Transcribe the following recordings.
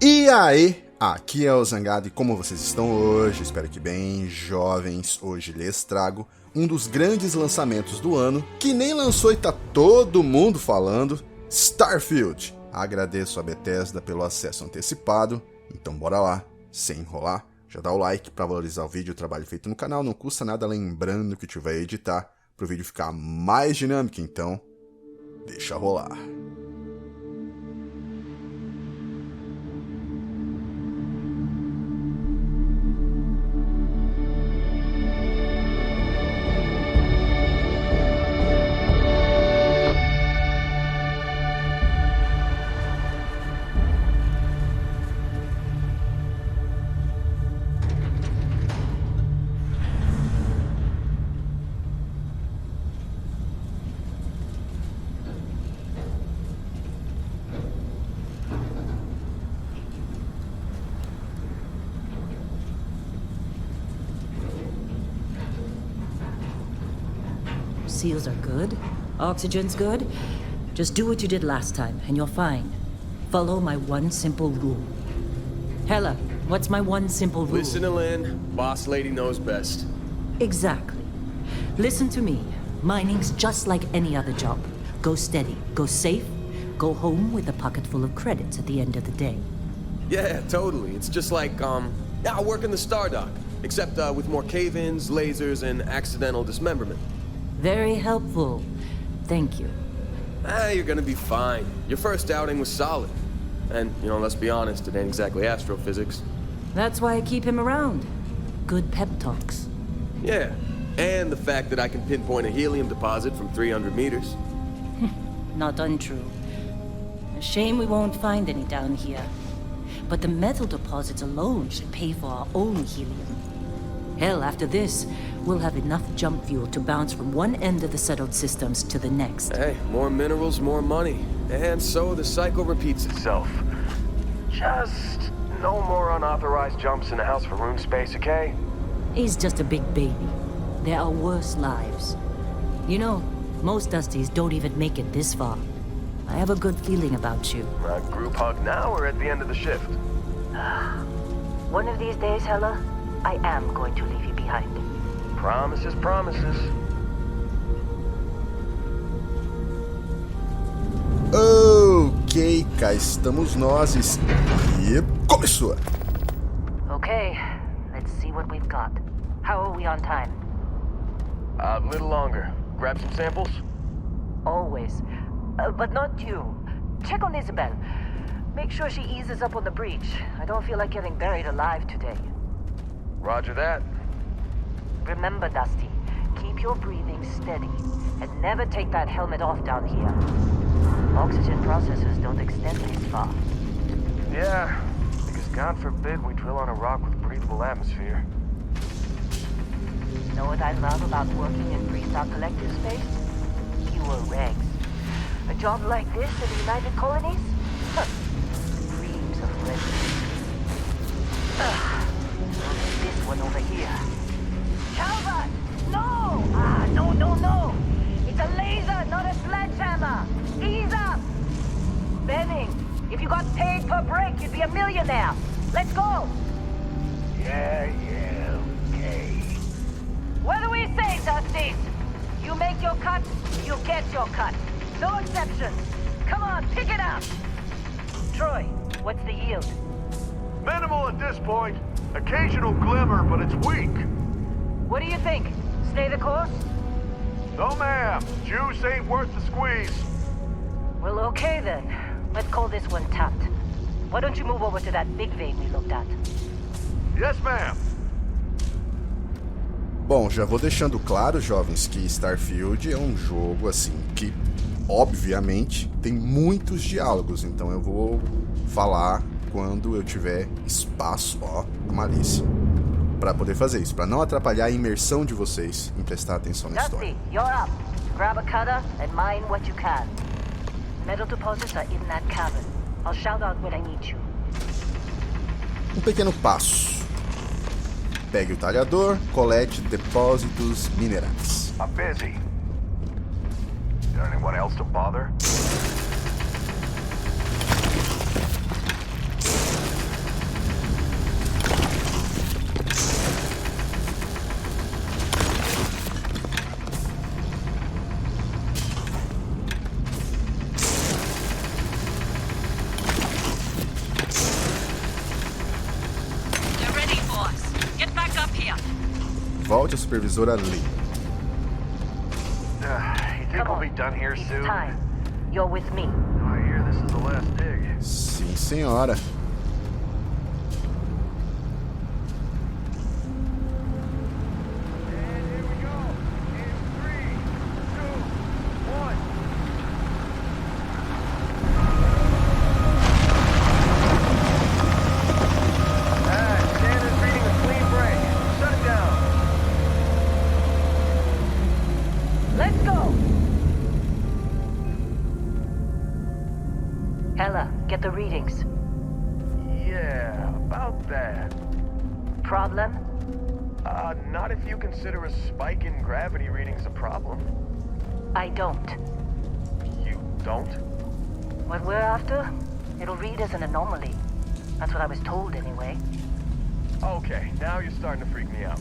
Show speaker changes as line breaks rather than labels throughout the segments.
E aí, aqui é o Zangado e como vocês estão hoje? Espero que bem, jovens. Hoje lhes trago um dos grandes lançamentos do ano, que nem lançou e tá todo mundo falando, Starfield. Agradeço a Bethesda pelo acesso antecipado, então bora lá, sem enrolar. Já dá o like para valorizar o vídeo e o trabalho feito no canal, não custa nada, lembrando que tiver a editar para o vídeo ficar mais dinâmico, então deixa rolar.
Seals are good. Oxygen's good. Just do what you did last time, and you're fine. Follow my one simple rule. Hella, what's my one simple rule?
Listen to Lynn. Boss lady knows best.
Exactly. Listen to me. Mining's just like any other job. Go steady, go safe, go home with a pocket full of credits at the end of the day.
Yeah, totally. It's just like, I work in the Star Dock. Except, with more cave-ins, lasers, and accidental dismemberment.
Very helpful. Thank you.
You're gonna be fine. Your first outing was solid. And, let's be honest, it ain't exactly astrophysics.
That's why I keep him around. Good pep talks.
Yeah, and the fact that I can pinpoint a helium deposit from 300 meters.
Not untrue. A shame we won't find any down here. But the metal deposits alone should pay for our own helium. Hell, after this, we'll have enough jump fuel to bounce from one end of the settled systems to the next.
Hey, more minerals, more money. And so the cycle repeats itself. Just no more unauthorized jumps in the house for room space, okay?
He's just a big baby. There are worse lives. You know, most Dusties don't even make it this far. I have a good feeling about you.
A group hug now or at the end of the shift?
One of these days, Hella, I am going to leave you behind.
Promises, promises.
Ok, cá estamos nós e começou!
Okay, let's see what we've got. How are we on time?
A little longer. Grab some samples?
Always. But not you. Check on Isabel. Make sure she eases up on the breach. I don't feel like getting buried alive today.
Roger that.
Remember, Dusty, keep your breathing steady and never take that helmet off down here. Oxygen processors don't extend this far.
Yeah, because God forbid we drill on a rock with breathable atmosphere.
Know what I love about working in pre-stock collective space? Fewer regs. A job like this in the United Colonies? Dreams of legend. This one over here. Calvert! No! No! It's a laser, not a sledgehammer! Ease up! Benning, if you got paid per break, you'd be a millionaire. Let's go!
Yeah, okay.
What do we say, Dusties? You make your cut, you get your cut. No exceptions. Come on, pick it up! Troy, what's the yield?
Minimal at this point. Occasional glimmer, but it's weak.
What do you think? Stay the course?
No, ma'am. Juice ain't worth the squeeze.
Well, okay then. Let's call this one tapped. Why don't you move over to that big vein we looked at?
Yes, ma'am.
Bom, já vou deixando claro, jovens, que Starfield é um jogo assim que, obviamente, tem muitos diálogos, então eu vou falar quando eu tiver espaço, malícia, para poder fazer isso, para não atrapalhar a imersão de vocês em prestar atenção na história.
Dusty, you're up. Grab a cutter and mine what you can. Metal deposits are in that cavern. I'll shout out when I need you.
Um pequeno passo. Pegue o talhador, colete depósitos minerais.
I'm busy. Is there anyone else to bother?
volte à supervisora Lee.
You think we'll be done here
It's
soon?
time. You're with me.
I hear this is the last dig.
Sim, senhora.
And here we go. In 3, 2, 1. Standard's reading a clean break. Shut it down.
Let's go! Ella, get the readings.
Yeah, about that.
Problem?
Not if you consider a spike in gravity readings a problem.
I don't.
You don't?
What we're after, it'll read as an anomaly. That's what I was told anyway.
Okay, now you're starting to freak me out.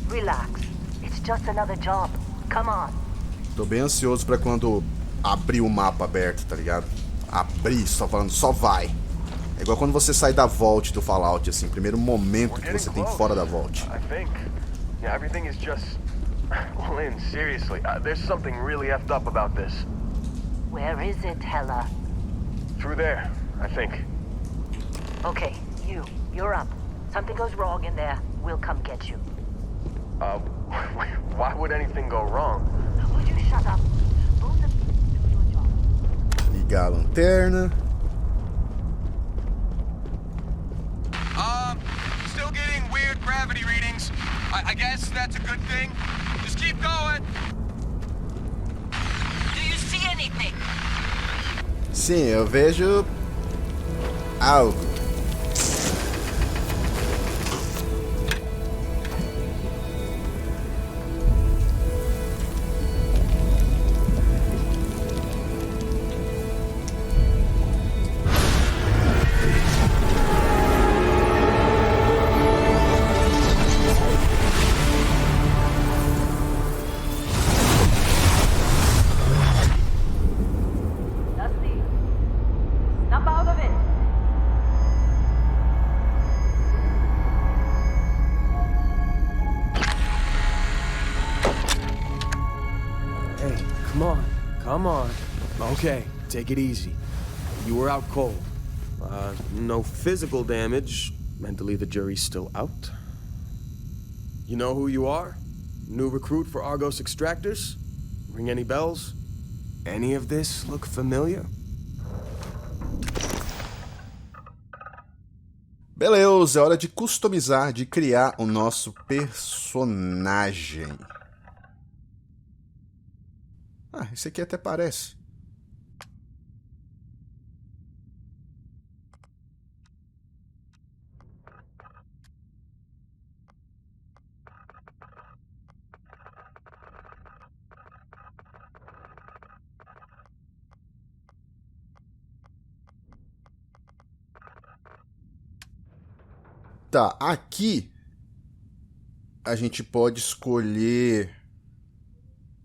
Relax. It's just another job. Come on.
Tô bem ansioso pra quando abrir o mapa aberto, tá ligado? Abrir, só falando, só vai. É igual quando você sai da Vault do Fallout, assim, primeiro momento que você tem fora da Vault.
I think. Yeah, everything is just... Well, Lynn, seriously, there's something really effed up about this.
Where is it, Hella?
Through there, I think.
Okay, you're up. Something goes wrong in there, we'll come get you.
Why would anything go wrong?
Would you shut up? Both of you do your job.
Ligar a lanterna.
Still getting weird gravity readings. I guess that's a good thing. Just keep going.
Do you see anything?
Sim, eu vejo algo.
Dusty, snap out of it.
Hey, come on. Okay, take it easy. You were out cold. No physical damage. Mentally, the jury's still out. You know who you are? New recruit for Argos Extractors? Ring any bells? Any of this look familiar?
Beleza, é hora de customizar, de criar o nosso personagem. Ah, esse aqui até parece. Tá, aqui a gente pode escolher...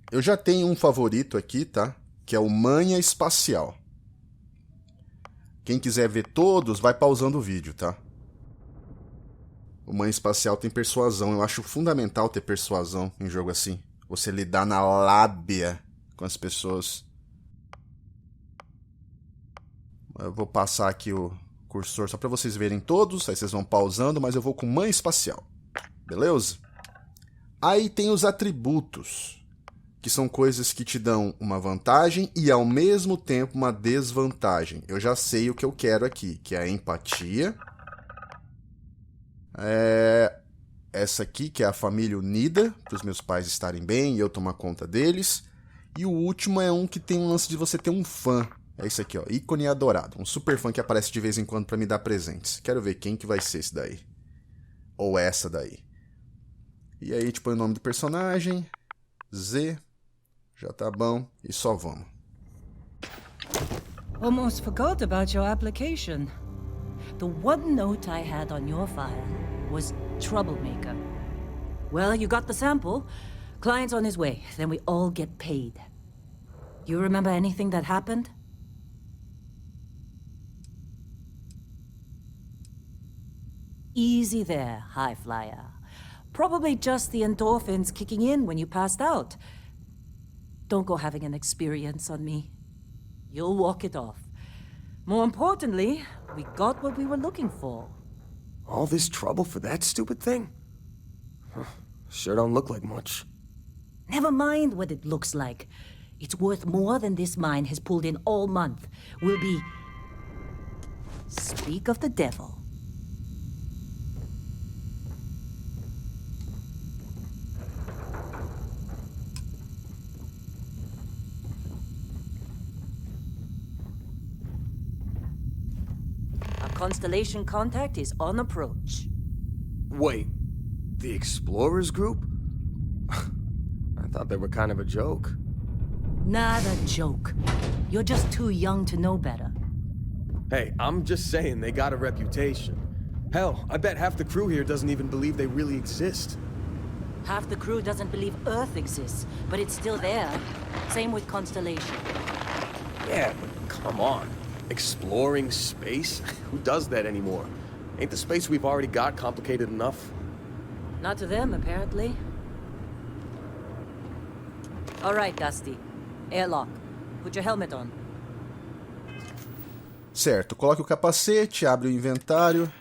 Eu já tenho um favorito aqui, tá? Que é o Manha Espacial. Quem quiser ver todos, vai pausando o vídeo, tá? O Manha Espacial tem persuasão. Eu acho fundamental ter persuasão em jogo assim. Você lidar na lábia com as pessoas. Eu vou passar aqui o cursor só para vocês verem todos. Aí vocês vão pausando, mas eu vou com Manha Espacial. Beleza? Aí tem os atributos, que são coisas que te dão uma vantagem e ao mesmo tempo uma desvantagem. Eu já sei o que eu quero aqui, que é a empatia. Essa aqui, que é a família unida, para os meus pais estarem bem e eu tomar conta deles. E o último é um que tem um lance de você ter um fã. É isso aqui, ó, ícone adorado. Um super fã que aparece de vez em quando para me dar presentes. Quero ver quem que vai ser esse daí. Ou essa daí. E aí, tipo, o nome do personagem. Z. Já tá bom. E só vamos.
Almost forgot about your application. The one note I had on your file was troublemaker. Well, you got the sample. Client's on his way. Then we all get paid. You remember anything that happened? Easy there, high flyer. Probably just the endorphins kicking in when you passed out. Don't go having an experience on me. You'll walk it off. More importantly, we got what we were looking for.
All this trouble for that stupid thing? Huh, sure don't look like much.
Never mind what it looks like. It's worth more than this mine has pulled in all month. We'll be... Speak of the devil. Our constellation contact is on approach.
Wait, the Explorers group? I thought they were kind of a joke.
Not a joke. You're just too young to know better.
Hey, I'm just saying they got a reputation. Hell, I bet half the crew here doesn't even believe they really exist.
Half the crew doesn't believe Earth exists, but it's still there. Same with Constellation.
Yeah, but come on. Exploring space? Who does that anymore? Ain't the space we've already got complicated enough?
Not to them, apparently. All right, Dusty. Airlock. Put your helmet on.
Certo, coloque o capacete, abre o inventário.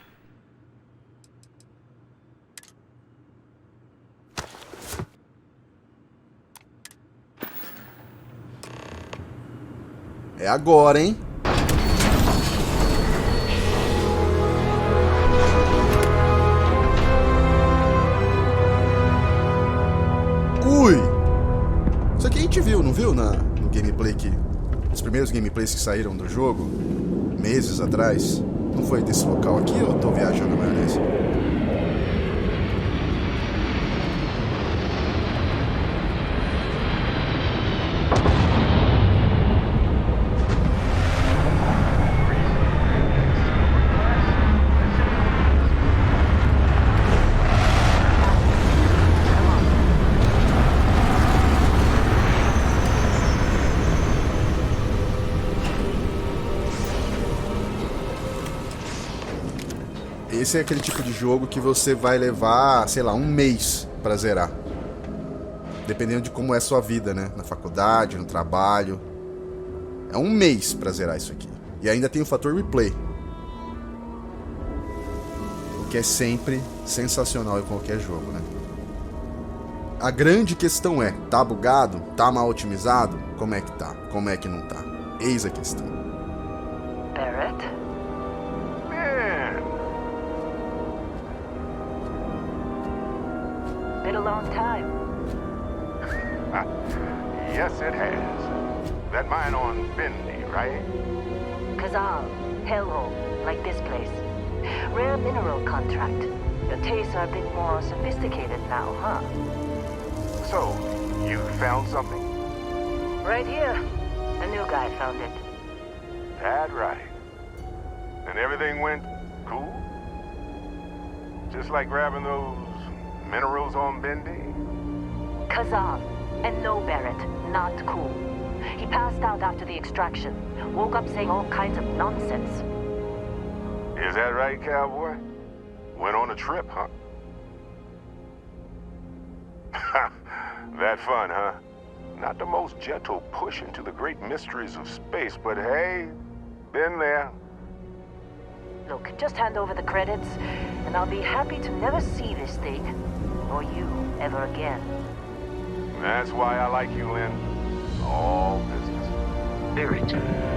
É agora, hein? Ui! Isso aqui a gente viu, não viu? No gameplay que... Os primeiros gameplays que saíram do jogo, meses atrás. Não foi desse local aqui ou eu tô viajando na maionese? Esse é aquele tipo de jogo que você vai levar, sei lá, um mês pra zerar. Dependendo de como é a sua vida, né? Na faculdade, no trabalho. É um mês pra zerar isso aqui. E ainda tem o fator replay. O que é sempre sensacional em qualquer jogo, né? A grande questão é, tá bugado? Tá mal otimizado? Como é que tá? Como é que não tá? Eis a questão.
Barrett? Been a long time.
Yes, it has. That mine on Bendy, right?
Kazal, hellhole, like this place. Rare mineral contract. Your tastes are a bit more sophisticated now, huh?
So, you found something?
Right here. A new guy found it.
That right. And everything went cool? Just like grabbing those minerals on Bendy?
Kazal, and no Barrett, not cool. He passed out after the extraction. Woke up saying all kinds of nonsense.
Is that right, cowboy? Went on a trip, huh? That fun, huh? Not the most gentle push into the great mysteries of space, but hey, been there.
Look, just hand over the credits, and I'll be happy to never see this thing, or you, ever again.
That's why I like you, Lynn. All business.
Barrett,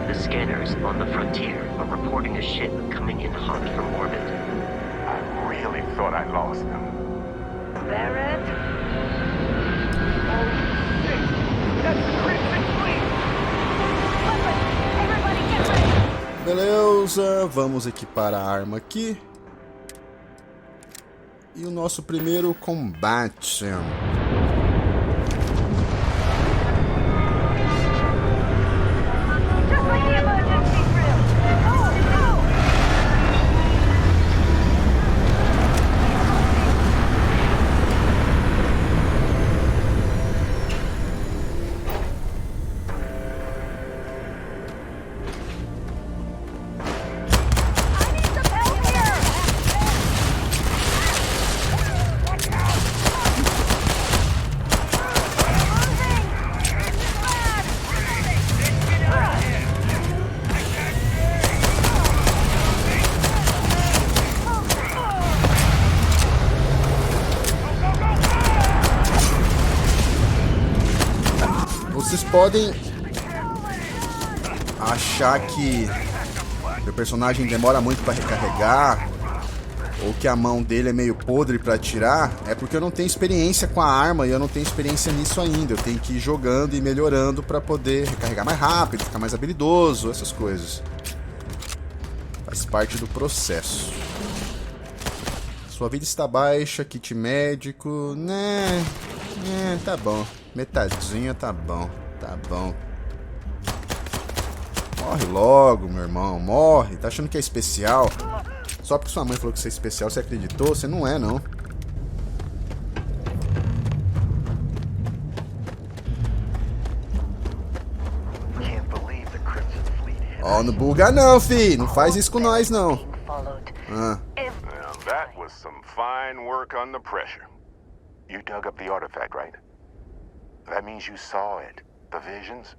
the scanners on the frontier are reporting a ship coming in hot from orbit.
I really thought I lost them.
Barrett?
Oh, shit! That's the Crimson Fleet!
Everybody get ready!
Beleza, vamos equipar a arma aqui. E o nosso primeiro combate.
Just like the emergency drill! Go, go! I need some help here! Watch out!
podem achar que meu personagem demora muito para recarregar, ou que a mão dele é meio podre para atirar, é porque eu não tenho experiência com a arma e eu não tenho experiência nisso ainda. Eu tenho que ir jogando e melhorando para poder recarregar mais rápido, ficar mais habilidoso, essas coisas. Faz parte do processo. Sua vida está baixa, kit médico, né? Tá bom. Metadinha tá bom. Tá bom. Morre logo, meu irmão. Morre. Tá achando que é especial? Só porque sua mãe falou que você é especial, você acreditou? Você não é, não. Ó, não buga não, fi. Não faz isso com nós, não.
Now, that was some fine work under pressure. You dug up the artifact, right? That means you saw it. The visions?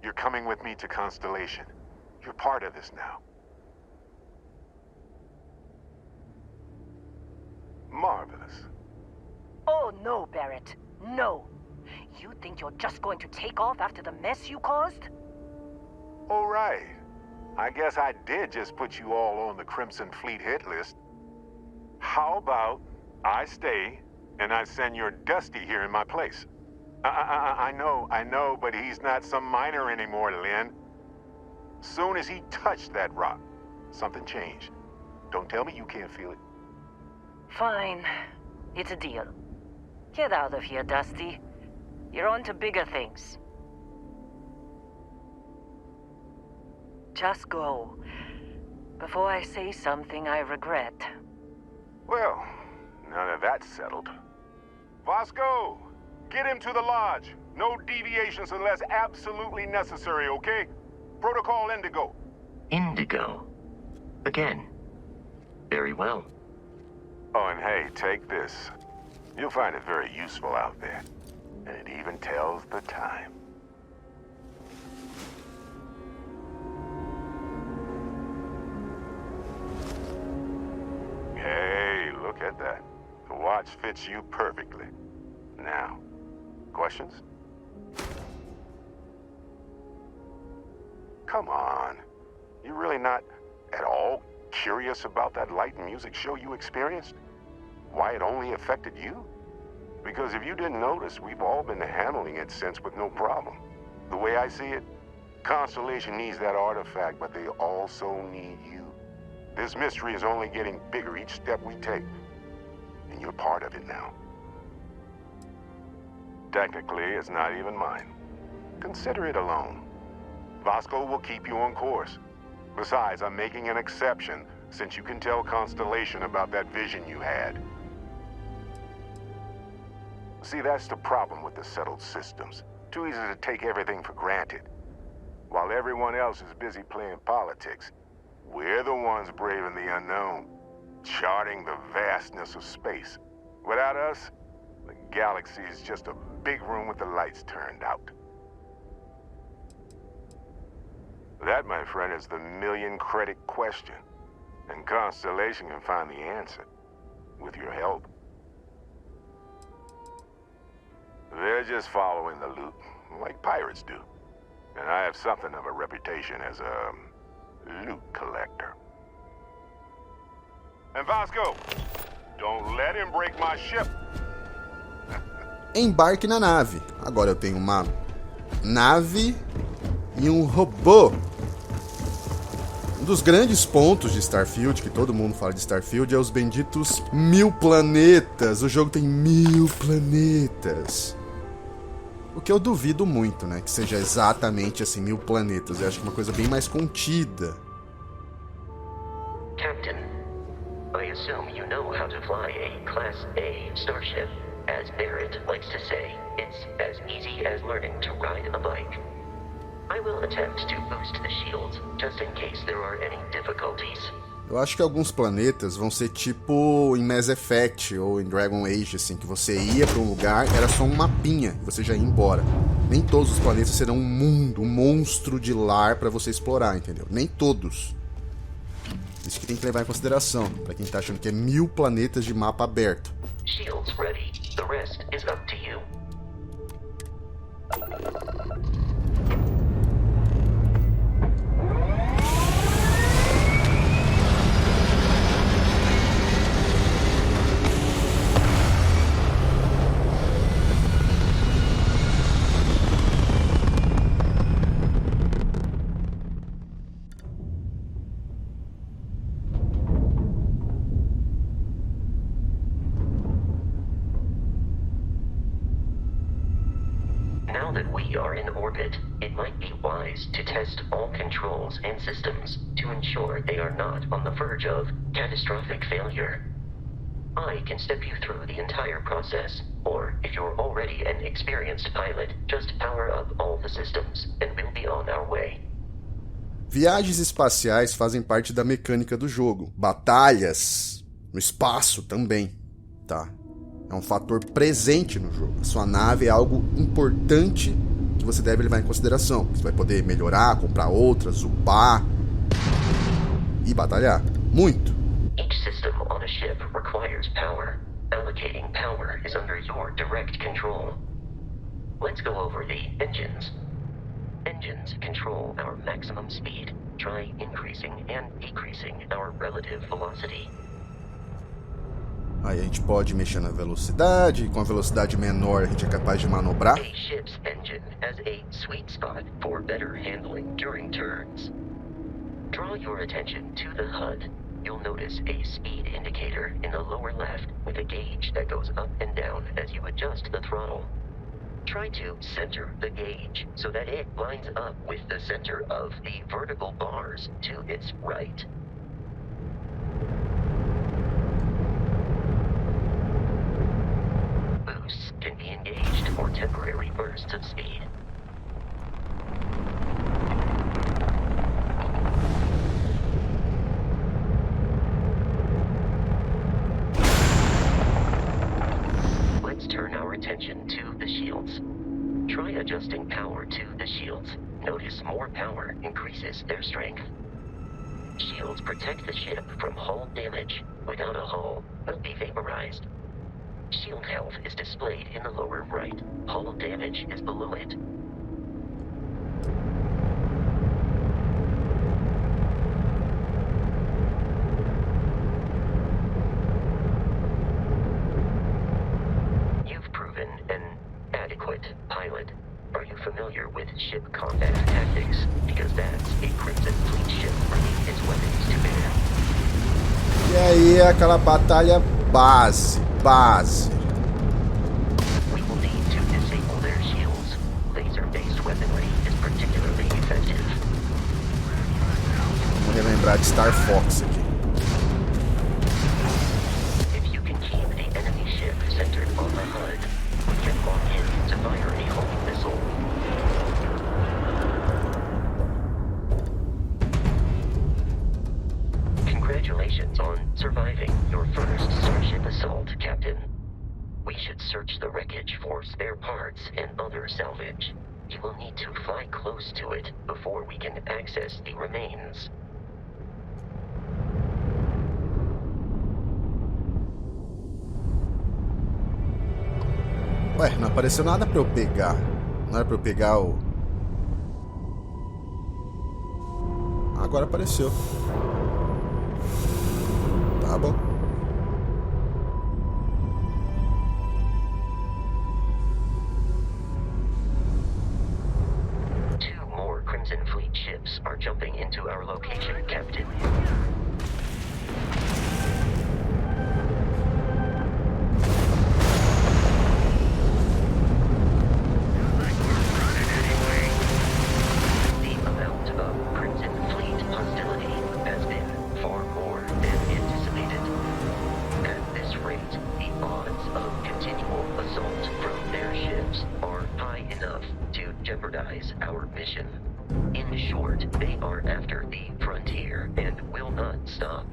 You're coming with me to Constellation. You're part of this now. Marvelous.
Oh, no, Barrett. No. You think you're just going to take off after the mess you caused?
All right. I guess I did just put you all on the Crimson Fleet hit list. How about I stay and I send your Dusty here in my place? I know, but he's not some miner anymore, Lynn. Soon as he touched that rock, something changed. Don't tell me you can't feel it.
Fine. It's a deal. Get out of here, Dusty. You're on to bigger things. Just go. Before I say something I regret.
Well, now that that's settled. Vasco, get him to the lodge. No deviations unless absolutely necessary, okay? Protocol Indigo.
Indigo. Again. Very well.
Oh, and hey, take this. You'll find it very useful out there. And it even tells the time. Hey, look at that. The watch fits you perfectly. Now, questions? Come on. You really not at all curious about that light and music show you experienced? Why it only affected you? Because if you didn't notice, we've all been handling it since with no problem. The way I see it, Constellation needs that artifact, but they also need you. This mystery is only getting bigger each step we take. And you're part of it now. Technically, it's not even mine. Consider it alone. Vasco will keep you on course. Besides, I'm making an exception since you can tell Constellation about that vision you had. See, that's the problem with the settled systems. Too easy to take everything for granted. While everyone else is busy playing politics, we're the ones braving the unknown, charting the vastness of space. Without us, the galaxy is just a big room with the lights turned out. That, my friend, is the million-credit question. And Constellation can find the answer. With your help. They're just following the loot, like pirates do. And I have something of a reputation as a loot collector. And Vasco, don't let him break my ship.
Embarque na nave. Agora eu tenho uma nave e um robô. Um dos grandes pontos de Starfield, que todo mundo fala de Starfield, é os benditos 1000 planetas. O jogo tem 1000 planetas. O que eu duvido muito, né? Que seja exatamente assim, 1000 planetas. Eu acho que é uma coisa bem mais contida.
Captain, I assume you know how to fly a Class A starship. As Barrett likes to say, it's as easy as learning to ride a bike. I will attempt to boost the shields, just in case there are any difficulties.
Eu acho que alguns planetas vão ser tipo em Mass Effect ou em Dragon Age, assim, que você ia pra um lugar, era só um mapinha e você já ia embora. Nem todos os planetas serão um mundo, um monstro de lar pra você explorar, entendeu? Nem todos. Isso que tem que levar em consideração, pra quem tá achando que é 1000 planetas de mapa aberto.
Shields ready. The rest is up to you. Now that we are in orbit, it might be wise to test all controls and systems to ensure they are not on the verge of catastrophic failure. I can step you through the entire process, or if you're already an experienced pilot, just power up all the systems and we'll be on our way.
Viagens espaciais fazem parte da mecânica do jogo. Batalhas no espaço também, tá? É um fator presente no jogo. A sua nave é algo importante que você deve levar em consideração. Você vai poder melhorar, comprar outras, upar e batalhar. Muito.
Each system on a ship requires power. Allocating power is under your direct control. Let's go over the engines. Engines control our maximum speed. Try increasing and decreasing our relative velocity.
Aí a gente pode mexer na velocidade, e com a velocidade menor a gente é capaz de manobrar.
A ship's engine has a sweet spot for better handling during turns. Draw your attention to the HUD. You'll notice a speed indicator in the lower left with a gauge that goes up and down as you adjust the throttle. Try to center the gauge so that it lines up with the center of the vertical bars to its right. Boosts can be engaged for temporary bursts of speed. Let's turn our attention to the shields. Try adjusting power to the shields. Notice more power increases their strength. Shields protect the ship from hull damage. Without a hull, will be vaporized. Shield health is displayed in the lower right. Hull damage is below it. You've proven an adequate pilot. Are you familiar with ship combat tactics? Because that's a Crimson Fleet ship bringing its weapons to bear.
E aí é aquela batalha base.
We will need to disable their shields. Laser-based weaponry is particularly effective.
Vamos relembrar de Star Fox aqui.
If you can keep the enemy ship centered on the HUD, we can lock in to fire a homing missile. Congratulations on surviving your first Starship assault, Captain. We should search the wreckage for spare parts and other salvage. You will need to fly close to it before we can access the remains.
Ué, não apareceu nada pra eu pegar. Não era pra eu pegar o... Agora apareceu. Tá bom.
Two more Crimson Fleet ships are jumping into our location, Captain. The amount of Crimson Fleet hostility has been far more than anticipated. At this rate, the odds of continual assault from their ships are high enough to jeopardize our mission. In short, they are after the frontier and will not stop.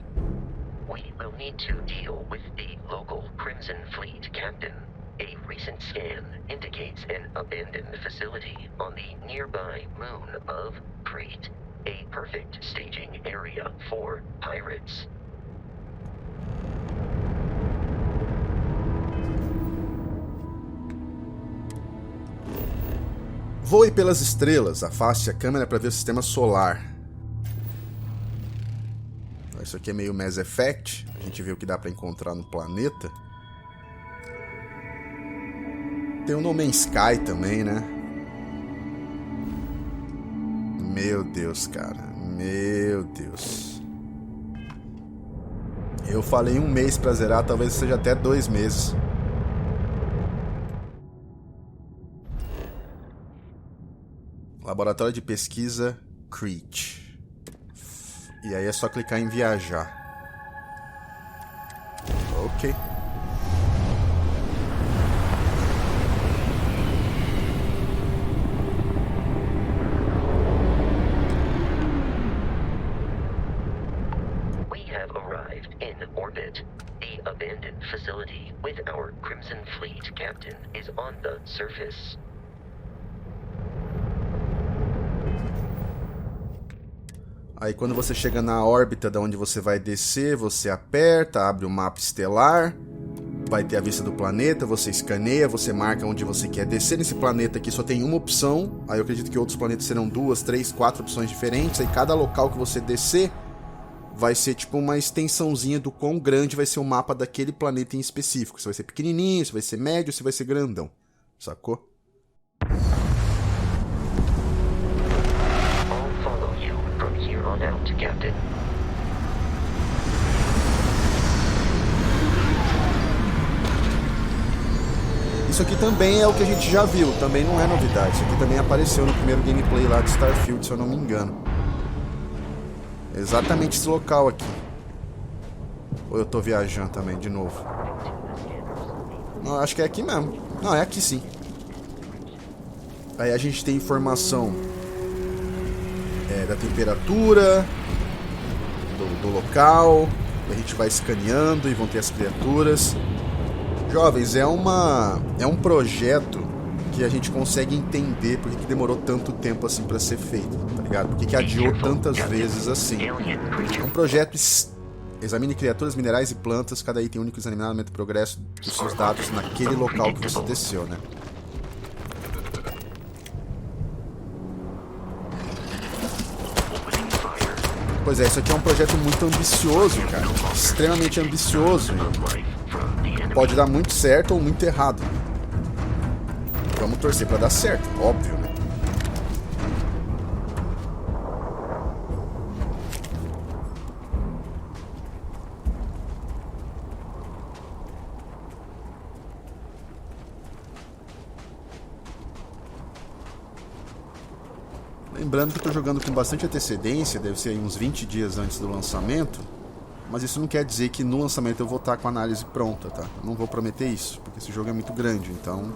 We will need to deal with the local Crimson Fleet captain. A recent scan indicates an abandoned facility on the nearby moon of Crete, a perfect staging area for pirates.
Voe pelas estrelas, afaste a câmera para ver o sistema solar. Isso aqui é meio Mass Effect. A gente vê o que dá para encontrar no planeta. Tem o No Man's Sky também, né? Meu Deus, cara. Meu Deus. Eu falei 1 mês pra zerar, talvez seja até 2 meses. Laboratório de pesquisa Crete. E aí é só clicar em viajar. Ok.
We have arrived in orbit. The abandoned facility with our Crimson Fleet captain is on the surface.
Aí quando você chega na órbita da onde você vai descer, você aperta, abre o mapa estelar, vai ter a vista do planeta, você escaneia, você marca onde você quer descer. Nesse planeta aqui só tem uma opção, aí eu acredito que outros planetas serão 2, 3, 4 opções diferentes. Aí cada local que você descer vai ser tipo uma extensãozinha do quão grande vai ser o mapa daquele planeta em específico. Se vai ser pequenininho, se vai ser médio, se vai ser grandão, sacou?
On out, Captain.
Isso aqui também é o que a gente já viu, também não é novidade. Isso aqui também apareceu no primeiro gameplay lá de Starfield, se eu não me engano. Exatamente esse local aqui. Ou eu tô viajando também, de novo? Não, acho que é aqui mesmo. Não, é aqui sim. Aí a gente tem informação da temperatura, do local, a gente vai escaneando e vão ter as criaturas. Jovens, é um projeto que a gente consegue entender porque que demorou tanto tempo assim para ser feito, tá ligado? Porque que adiou tantas vezes assim. É um projeto examine criaturas, minerais e plantas, cada item único examinado aumenta o progresso dos seus dados naquele local que você desceu, né? Pois é, isso aqui é um projeto muito ambicioso, cara. Extremamente ambicioso. Pode dar muito certo ou muito errado. Vamos torcer pra dar certo, óbvio, né? Lembrando que eu tô jogando com bastante antecedência, deve ser aí uns 20 dias antes do lançamento, mas isso não quer dizer que no lançamento eu vou estar com a análise pronta, tá? Eu não vou prometer isso, porque esse jogo é muito grande, então...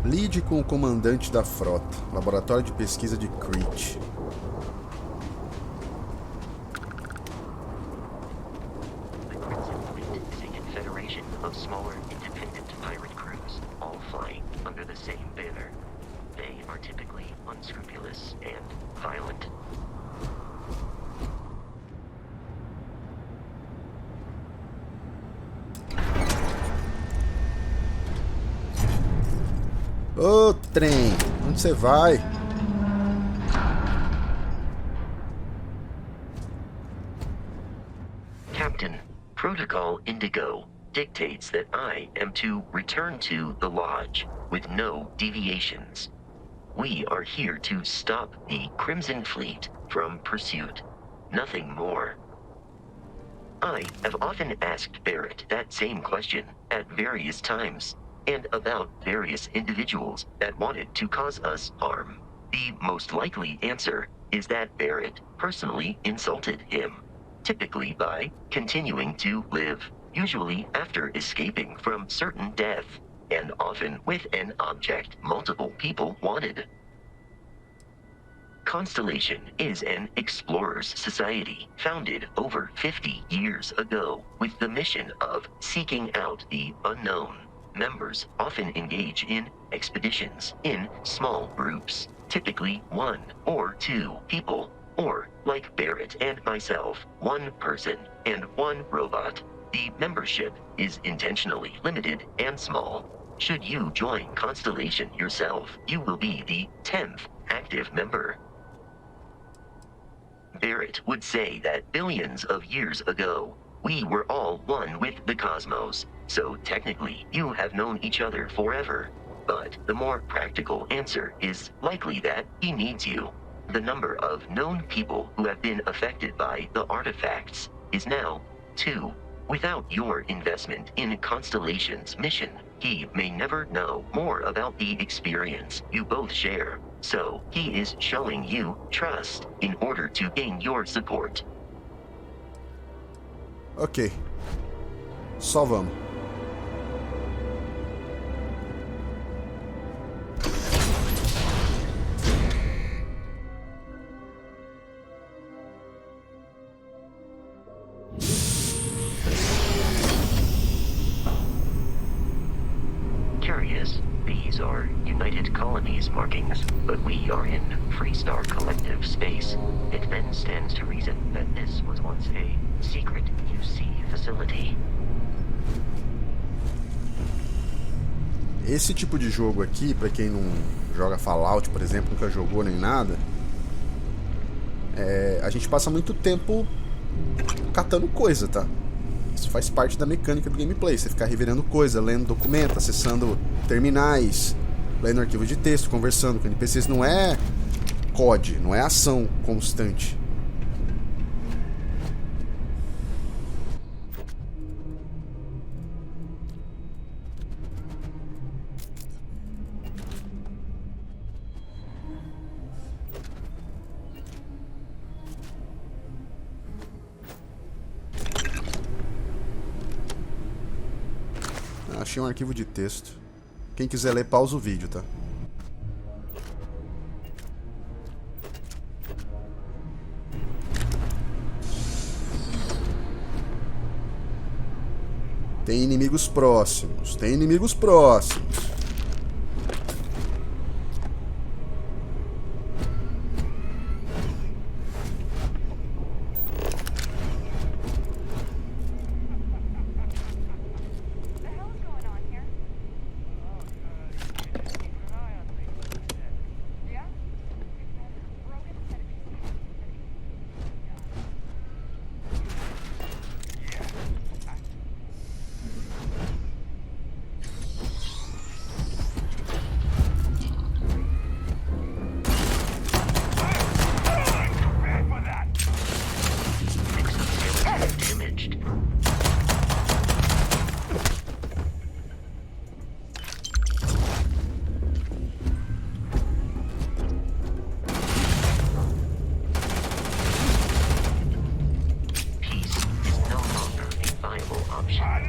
Lide com o comandante da frota. Laboratório de pesquisa de Crete. Ô, trem, onde você vai?
Captain, Protocol Indigo dictates that I am to return to the Lodge with no deviations. We are here to stop the Crimson Fleet from pursuit. Nothing more. I have often asked Barrett that same question at various times, and about various individuals that wanted to cause us harm. The most likely answer is that Barrett personally insulted him, typically by continuing to live, usually after escaping from certain death, and often with an object multiple people wanted. Constellation is an explorers society founded over 50 years ago with the mission of seeking out the unknown. Members often engage in expeditions in small groups, typically 1 or 2 people, or, like Barrett and myself, 1 person and 1 robot. The membership is intentionally limited and small. Should you join Constellation yourself, you will be the 10th active member. Barrett would say that billions of years ago, we were all one with the cosmos, so technically you have known each other forever. But the more practical answer is likely that he needs you. The number of known people who have been affected by the artifacts is now 2. Without your investment in Constellation's mission, he may never know more about the experience you both share. So he is showing you trust in order to gain your support.
Ok. Só vamos.
Curious, these are United Colonies markings, but we are in Freestar Collective space. It then stands to reason that this was once a secret UC facility.
Esse tipo de jogo aqui, pra quem não joga Fallout, por exemplo, nunca jogou nem nada, a gente passa muito tempo catando coisa, tá? Isso faz parte da mecânica do gameplay. Você ficar revirando coisa, lendo documento, acessando terminais, lendo arquivo de texto, conversando com NPCs. Não é COD, não é ação constante. Achei um arquivo de texto. Quem quiser ler, pausa o vídeo, tá? Tem inimigos próximos. Tem inimigos próximos.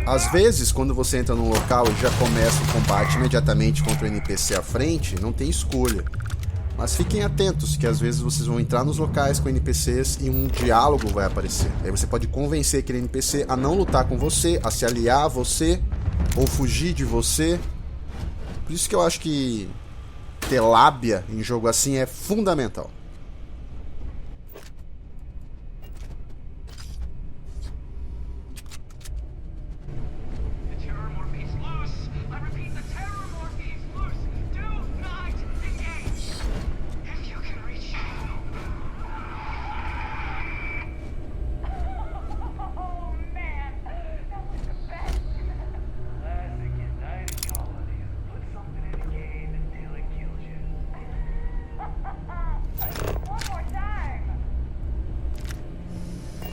Às vezes, quando você entra num local e já começa o combate imediatamente contra o NPC à frente, não tem escolha. Mas fiquem atentos, que às vezes vocês vão entrar nos locais com NPCs e um diálogo vai aparecer. Aí você pode convencer aquele NPC a não lutar com você, a se aliar a você, ou fugir de você. Por isso que eu acho que ter lábia em jogo assim é fundamental.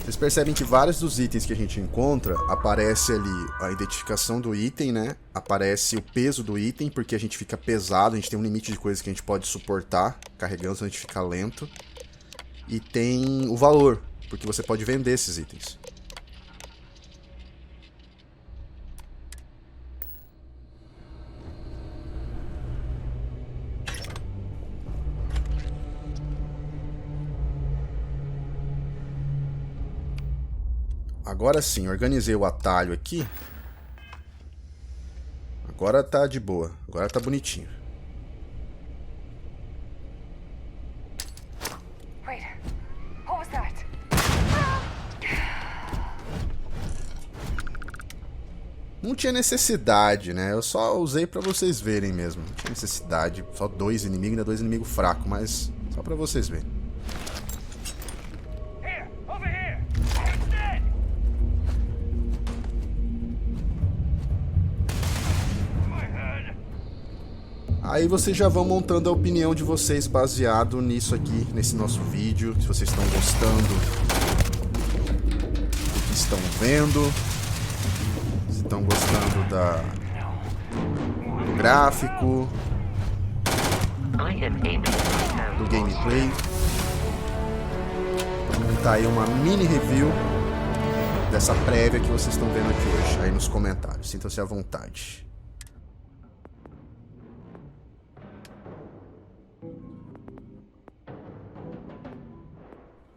Vocês percebem que vários dos itens que a gente encontra, aparece ali a identificação do item, né? Aparece o peso do item, porque a gente fica pesado, a gente tem um limite de coisas que a gente pode suportar carregando, senão a gente fica lento. E tem o valor, porque você pode vender esses itens. Agora sim, organizei o atalho aqui. Agora tá de boa. Agora tá bonitinho.
Wait. What was that?
Não tinha necessidade, né? Eu só usei pra vocês verem mesmo. Não tinha necessidade. Só 2 inimigos, ainda 2 inimigos fracos, mas só pra vocês verem.
Here, over here. He's dead. My head.
Aí vocês já vão montando a opinião de vocês baseado nisso aqui, nesse nosso vídeo. Se vocês estão gostando do que estão vendo. Se estão gostando do gráfico. Do gameplay. Tá aí uma mini review dessa prévia que vocês estão vendo aqui hoje, aí nos comentários. Sintam-se à vontade.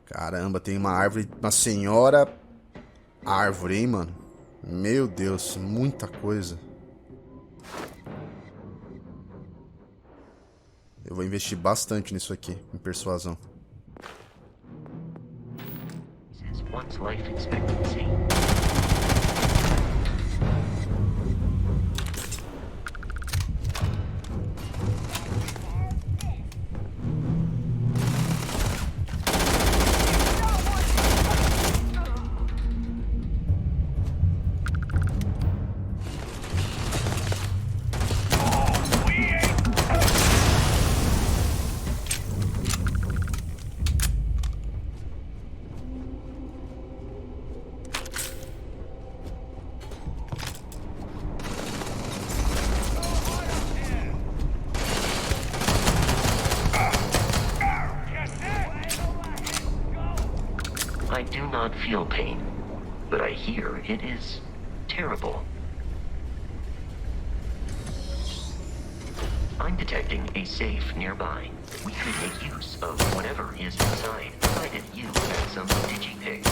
Caramba, tem uma árvore, uma senhora árvore, hein, mano? Meu Deus, muita coisa. Eu vou investir bastante nisso aqui, em persuasão.
One's life expectancy. I do not feel pain, but I hear it is terrible. I'm detecting a safe nearby. We could make use of whatever is inside, provided you have some digipigs.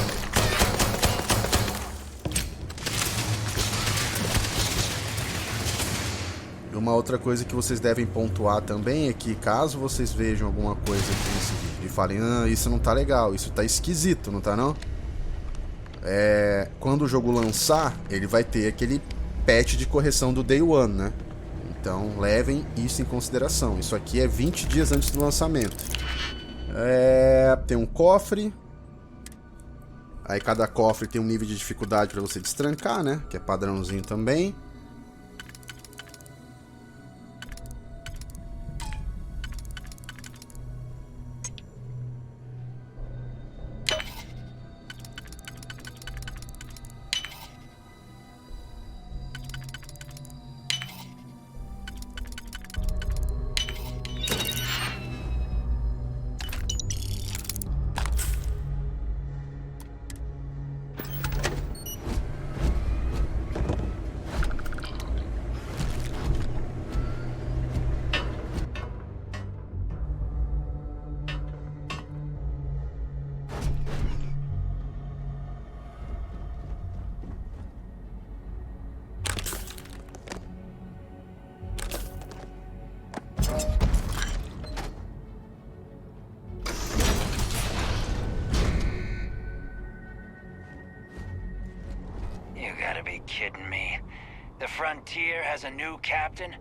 Uma outra coisa que vocês devem pontuar também é que caso vocês vejam alguma coisa aqui nesse vídeo e falem, isso não tá legal, isso tá esquisito, não tá não? Quando o jogo lançar, ele vai ter aquele patch de correção do Day One, né? Então levem isso em consideração. Isso aqui é 20 dias antes do lançamento. Tem um cofre. Aí cada cofre tem um nível de dificuldade para você destrancar, né? Que é padrãozinho também.
You gotta be kidding me. The Frontier has a new captain?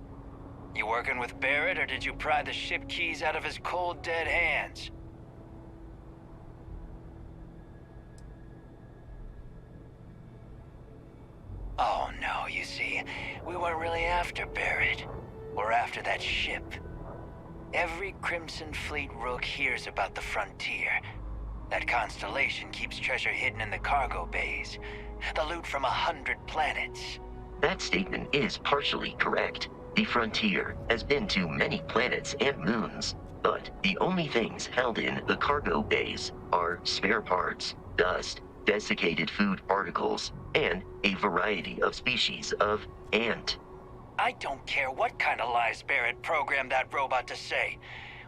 You working with Barrett, or did you pry the ship keys out of his cold, dead hands? Oh no, you see, we weren't really after Barrett. We're after that ship. Every Crimson Fleet rook hears about the Frontier. That constellation keeps treasure hidden in the cargo bays. The loot from 100 planets.
That statement is partially correct. The Frontier has been to many planets and moons, but the only things held in the cargo bays are spare parts, dust, desiccated food particles, and a variety of species of ant.
I don't care what kind of lies Barrett programmed that robot to say.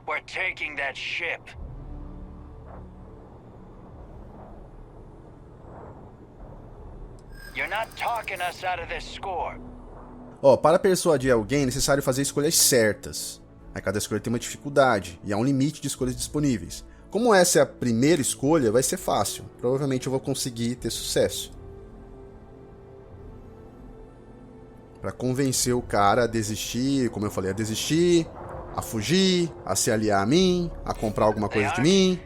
We're taking that ship. You're not talking us out of this score.
Para persuadir alguém é necessário fazer escolhas certas. Aí cada escolha tem uma dificuldade e há um limite de escolhas disponíveis. Como essa é a primeira escolha, vai ser fácil. Provavelmente eu vou conseguir ter sucesso. Pra convencer o cara a desistir, como eu falei, a desistir, a fugir, a se aliar a mim, a comprar alguma coisa de mim.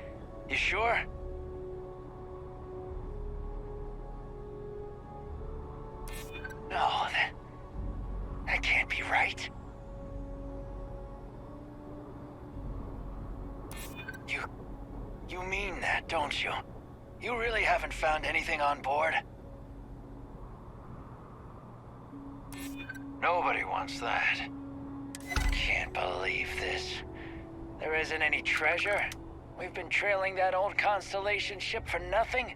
You sure? No, that can't be right. You mean that, don't you? You really haven't found anything on board? Nobody wants that. Can't believe this. There isn't any treasure? We've been trailing that old Constellation ship for nothing?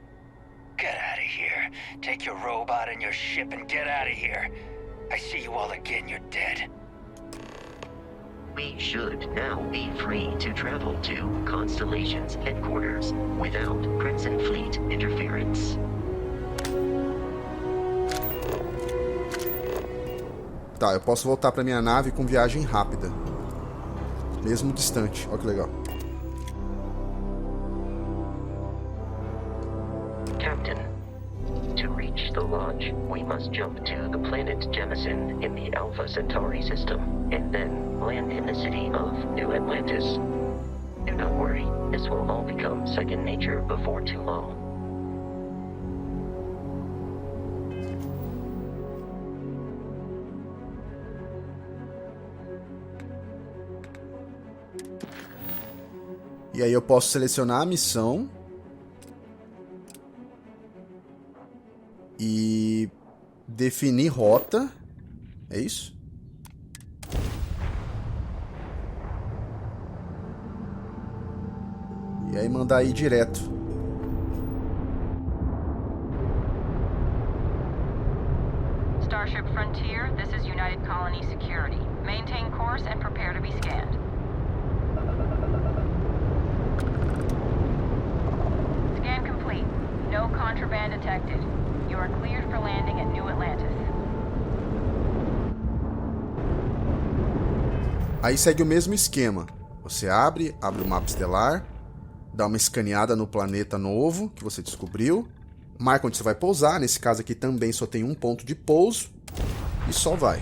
Get out of here. Take your robot and your ship and get out of here. I see you all again, you're dead.
We should now be free to travel to Constellation's headquarters without Crimson Fleet interference.
Tá, eu posso voltar pra minha nave com viagem rápida. Mesmo distante. Olha que legal.
Captain, to reach the lodge, we must jump to the planet Jemison in the Alpha Centauri system, and then land in the city of New Atlantis. Do not worry, this will all become second nature before too long.
E aí eu posso selecionar a missão e definir rota. É isso? E aí mandar ir direto.
Starship Frontier, this is United Colony Security. Maintain course and prepare to be scanned. Scan complete. No contraband detected. You are cleared for landing at New Atlantis.
Aí segue o mesmo esquema. Você abre o mapa estelar, dá uma escaneada no planeta novo que você descobriu, marca onde você vai pousar, nesse caso aqui também só tem um ponto de pouso, e só vai.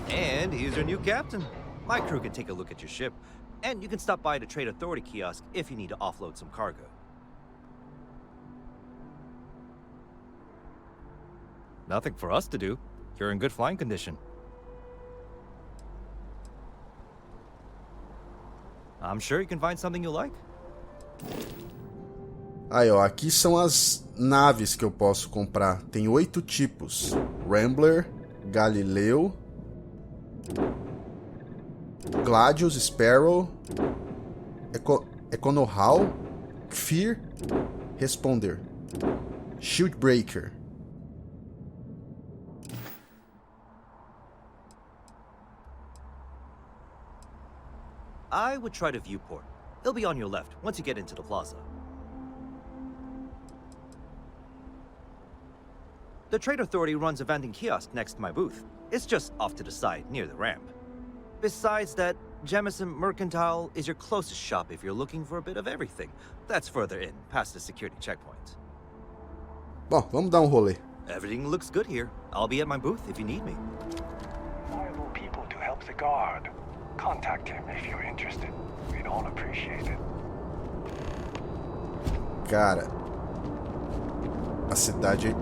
And here's your new captain. My crew can take a look at your ship, and you can stop by the Trade Authority kiosk if you need to offload some cargo. Nothing for us to do. You're in good flying condition. I'm sure you can find something you like.
Aí, ó, aqui são as naves que eu posso comprar. Tem 8 tipos: Rambler, Galileu, Gladius, Sparrow, Econohal, Fear, Responder, Shieldbreaker.
I would try the viewport. It'll be on your left once you get into the plaza. The Trade Authority runs a vending kiosk next to my booth. It's just off to the side, near the ramp. Besides that, Jemison Mercantile is your closest shop if you're looking for a bit of everything. That's further in, past the security checkpoint.
Bom, vamos dar um rolê.
Everything looks good here. I'll be at my booth if you need me.
Viable people to help the guard. Contact him if you're interested. We'd all appreciate it.
Cara, a cidade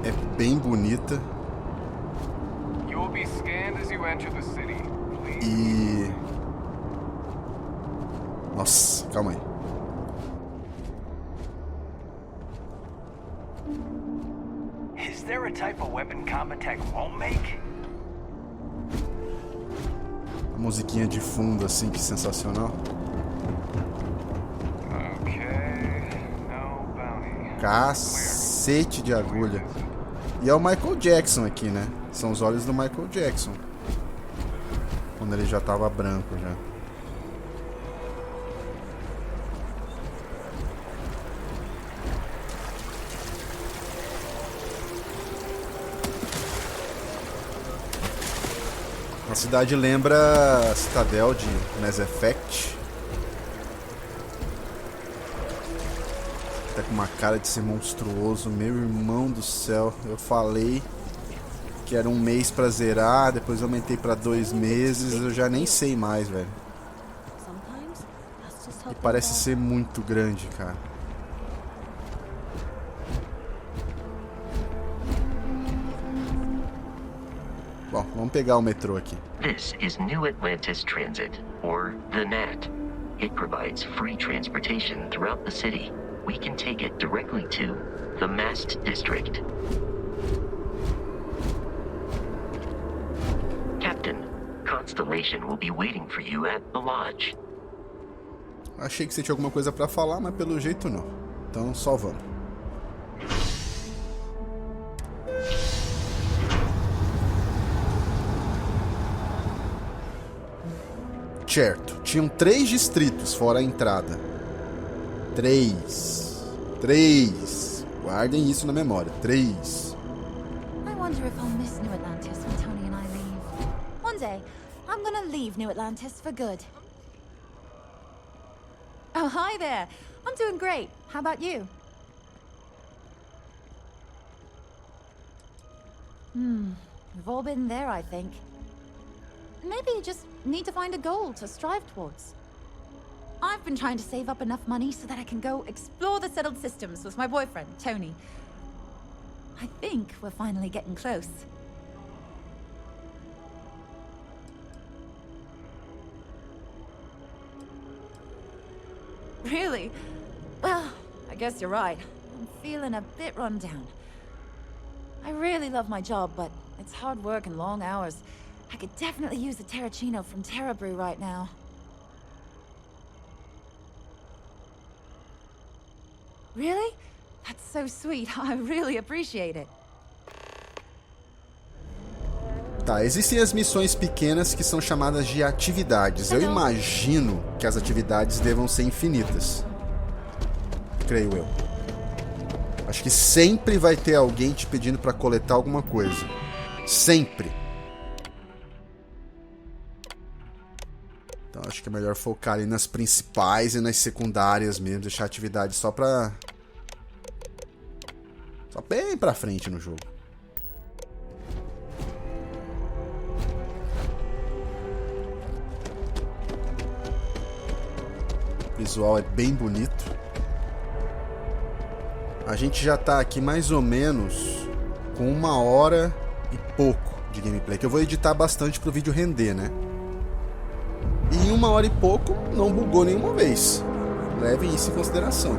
é bem bonita.
You will be scanned as you enter the city. Please.
E nossa, calma aí.
Is there a type of weapon combat tech won't make?
Musiquinha de fundo, assim, que sensacional. Cacete de agulha. E é o Michael Jackson aqui, né? São os olhos do Michael Jackson. Quando ele já tava branco, já. A cidade lembra a Citadel de Mass Effect. Tá com uma cara de ser monstruoso. Meu irmão do céu. Eu falei que era 1 mês pra zerar, depois eu aumentei pra 2 meses. Eu já nem sei mais, velho. E parece ser muito grande, cara. Bom, vamos pegar o metrô aqui.
This is New Atlantis Transit, or the NAT. It provides free transportation throughout the city. We can take it directly to the Mast District. Captain, Constellation will be waiting for you at the lodge.
Achei que você tinha alguma coisa pra falar, mas pelo jeito não. Então só vamos. Certo, tinham 3 distritos fora a entrada. 3. Guardem isso na memória. 3.
I wonder if I'll miss New Atlantis when Tony and I leave. One day, I'm gonna leave New Atlantis for good. Oh, hi there. I'm doing great. How about you? We've all been there, I think. Maybe you just need to find a goal to strive towards. I've been trying to save up enough money so that I can go explore the settled systems with my boyfriend, Tony. I think we're finally getting close. Really? Well, I guess you're right. I'm feeling a bit run down. I really love my job, but it's hard work and long hours. I could definitely use a Terracino from Terra Brew right now. Really? That's so sweet. I really appreciate it.
Tá, existem as missões pequenas que são chamadas de atividades. Eu imagino que as atividades devam ser infinitas. Creio eu. Acho que sempre vai ter alguém te pedindo pra coletar alguma coisa. Sempre. Então acho que é melhor focar ali nas principais e nas secundárias mesmo. Deixar a atividade só bem pra frente no jogo. O visual é bem bonito. A gente já tá aqui mais ou menos com 1 hora e pouco de gameplay, que eu vou editar bastante pro vídeo render, né? E em 1 hora e pouco não bugou nenhuma vez. Levem isso em consideração.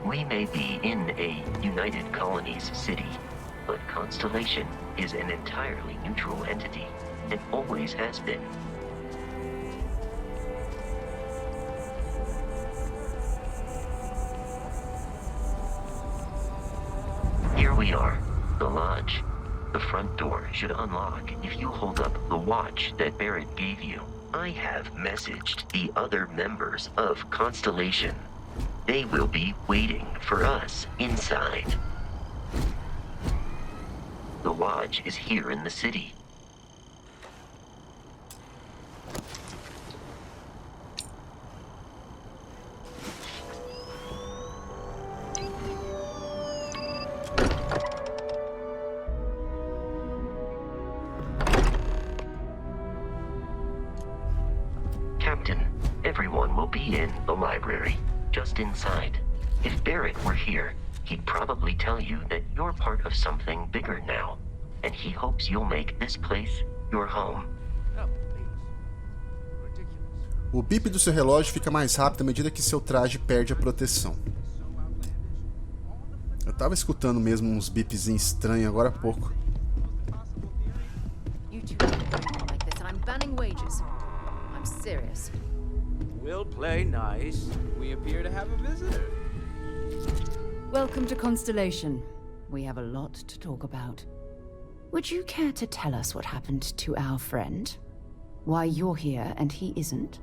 We may be in a United Colonies city, but Constellation is an entirely neutral entity, and always has been. Here we are, the lodge. The front door should unlock if you hold up the watch that Barrett gave you. I have messaged the other members of Constellation. They will be waiting for us inside. The lodge is here in the city. Captain, everyone everyone will be in the library, just inside. If Barrett were here, he'd probably tell you that you're part of something bigger now, and he hopes you'll make this place your home.
O bip do seu relógio fica mais rápido à medida que seu traje perde a proteção. Eu tava escutando mesmo uns bipzinhos estranhos agora há pouco.
You two like this and I'm banning wages. I'm serious.
We'll play nice. We appear to have a visitor.
Welcome to Constellation. We have a lot to talk about. Would you care to tell us what happened to our friend? Why you're here and he isn't?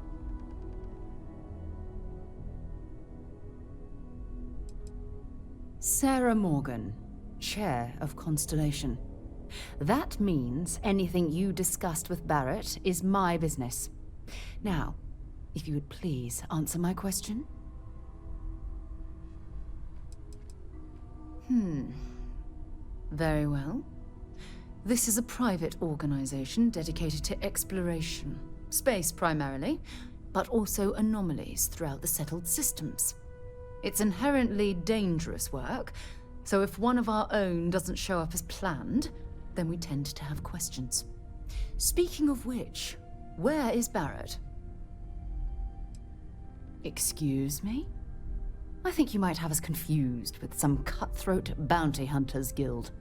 Sarah Morgan, Chair of Constellation. That means anything you discussed with Barrett is my business. Now, if you would please answer my question. Very well. This is a private organization dedicated to exploration. Space primarily, but also anomalies throughout the settled systems. It's inherently dangerous work, so if one of our own doesn't show up as planned, then we tend to have questions. Speaking of which, where is Barrett? Excuse me? I think you might have us confused with some cutthroat bounty hunters guild.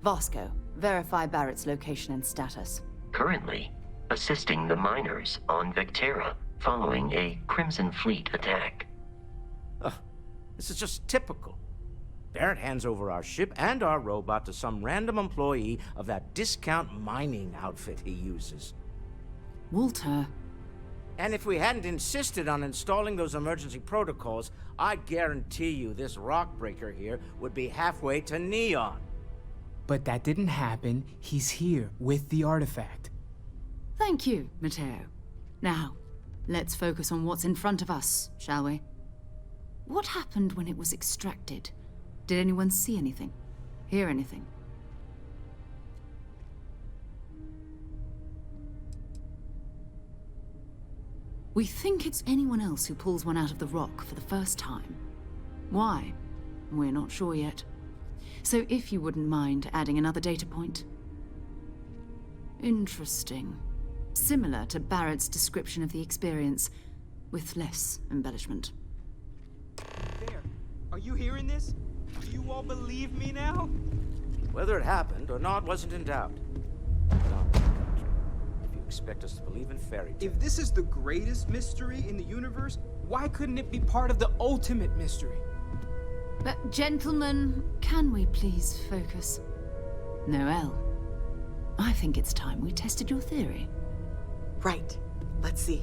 Vasco, verify Barrett's location and status.
Currently, assisting the miners on Vectera following a Crimson Fleet attack.
This is just typical. Barrett hands over our ship and our robot to some random employee of that discount mining outfit he uses.
Walter.
And if we hadn't insisted on installing those emergency protocols, I guarantee you this rock breaker here would be halfway to Neon.
But that didn't happen. He's here with the artifact.
Thank you, Matteo. Now, let's focus on what's in front of us, shall we? What happened when it was extracted? Did anyone see anything? Hear anything? We think it's anyone else who pulls one out of the rock for the first time. Why? We're not sure yet. So if you wouldn't mind adding another data point. Interesting. Similar to Barrett's description of the experience, with less embellishment.
There. Are you hearing this? Do you all believe me now?
Whether it happened or not wasn't in doubt. Not if you expect us to believe in fairy tales.
If this is the greatest mystery in the universe, why couldn't it be part of the ultimate mystery?
But gentlemen, can we please focus? Noelle, I think it's time we tested your theory.
Right. Let's see.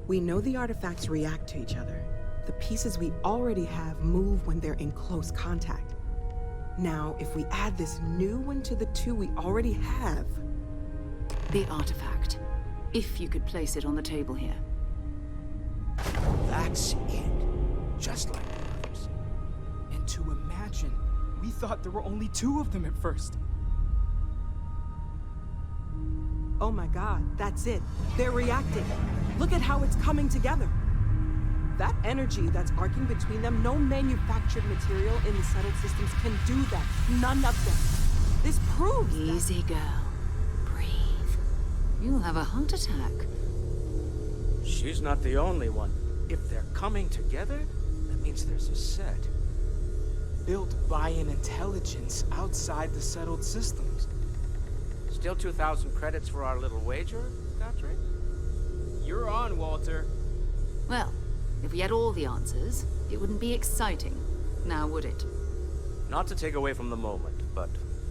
We know the artifacts react to each other. The pieces we already have move when they're in close contact. Now, if we add this new one to the two we already have...
The artifact. If you could place it on the table here.
That's it. Just like others.
And to imagine, we thought there were only two of them at first.
Oh my god, that's it. They're reacting. Look at how it's coming together. That energy that's arcing between them, no manufactured material in the settled systems can do that. None of them. This proves
Easy, girl. Breathe. You'll have a heart attack.
She's not the only one. If they're coming together, that means there's a set.
Built by an intelligence outside the settled systems.
Still 2,000 credits for our little wager, Patrick?
You're on, Walter.
Well, if we had all the answers, it wouldn't be exciting, now would it?
Not to take away from the moment, but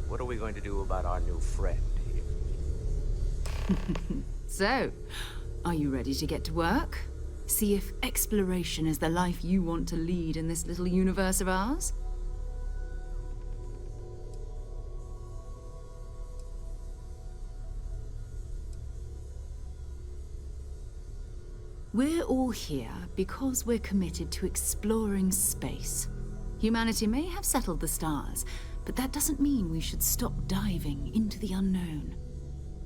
what are we going to do about our new friend here?
So, are you ready to get to work? See if exploration is the life you want to lead in this little universe of ours? We're all here because we're committed to exploring space. Humanity may have settled the stars, but that doesn't mean we should stop diving into the unknown.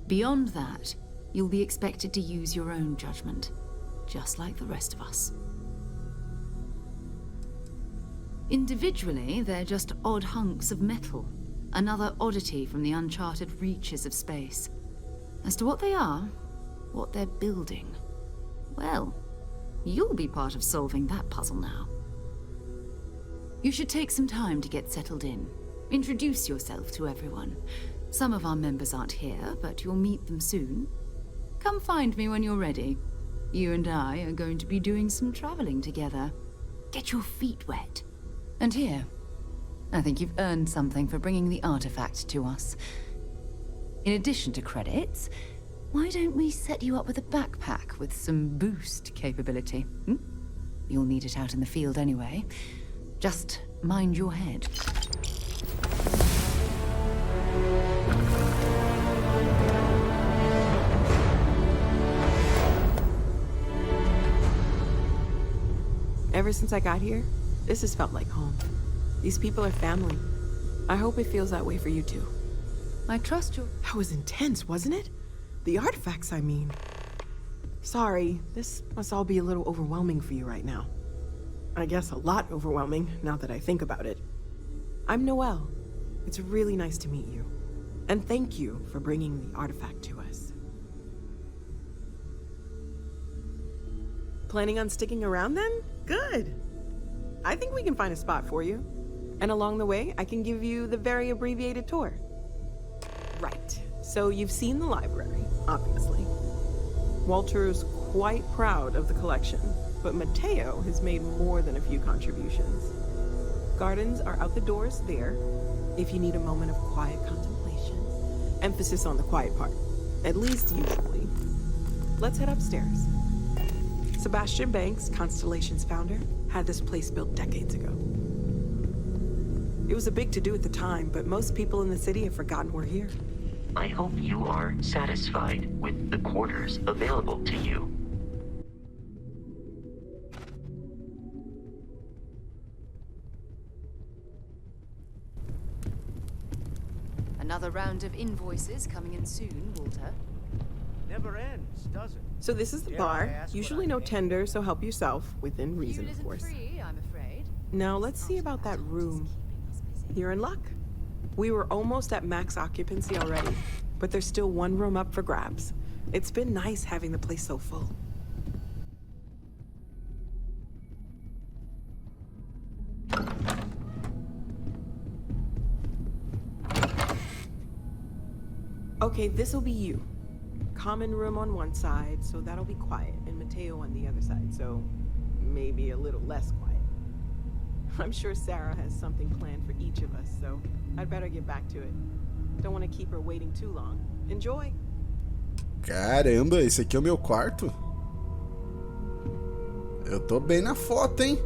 Beyond that, you'll be expected to use your own judgment.
just like the rest of us. Individually, they're just odd hunks of metal, another oddity from the uncharted reaches of space. As to what they are, what they're building, well, you'll be part of solving that puzzle now. You should take some time to get settled in. Introduce yourself to everyone. Some of our members aren't here, but you'll meet them soon. Come find me when you're ready. You and I are going to be doing some traveling together. Get your feet wet. And here, I think you've earned something for bringing the artifact to us. In addition to credits, why don't we set you up with a backpack with some boost capability? You'll need it out in the field anyway. Just mind your head.
Ever since I got here, this has felt like home. These people are family. I hope it feels that way for you too.
I trust you.
That was intense, wasn't it? The artifacts, I mean. Sorry, this must all be a little overwhelming for you right now. I guess a lot overwhelming, now that I think about it. I'm Noelle. It's really nice to meet you. And thank you for bringing the artifact to us. Planning on sticking around then? Good. I think we can find a spot for you. And along the way, I can give you the very abbreviated tour. Right. So you've seen the library, obviously. Walter's quite proud of the collection, but Mateo has made more than a few contributions. Gardens are out the doors there, if you need a moment of quiet contemplation. Emphasis on the quiet part, at least usually. Let's head upstairs. Sebastian Banks, Constellation's founder, had this place built decades ago. It was a big to-do at the time, but most people in the city have forgotten we're here.
I hope you are satisfied with the quarters available to you.
Another round of invoices coming in soon, Walter.
Never ends, does it?
So this is the bar. Usually no tender, so help yourself, within reason, of course.
Free, I'm afraid.
Now let's see about that room. You're in luck. We were almost at max occupancy already, but there's still one room up for grabs. It's been nice having the place so full. Okay, this'll be you. Common room on one side, so that'll be quiet, and Mateo on the other side, so maybe a little less quiet. I'm sure Sarah has something planned for each of us, so I'd better get back to it. Don't want to keep her waiting too long. Enjoy!
Caramba, esse aqui é o meu quarto? Eu tô bem na foto, hein?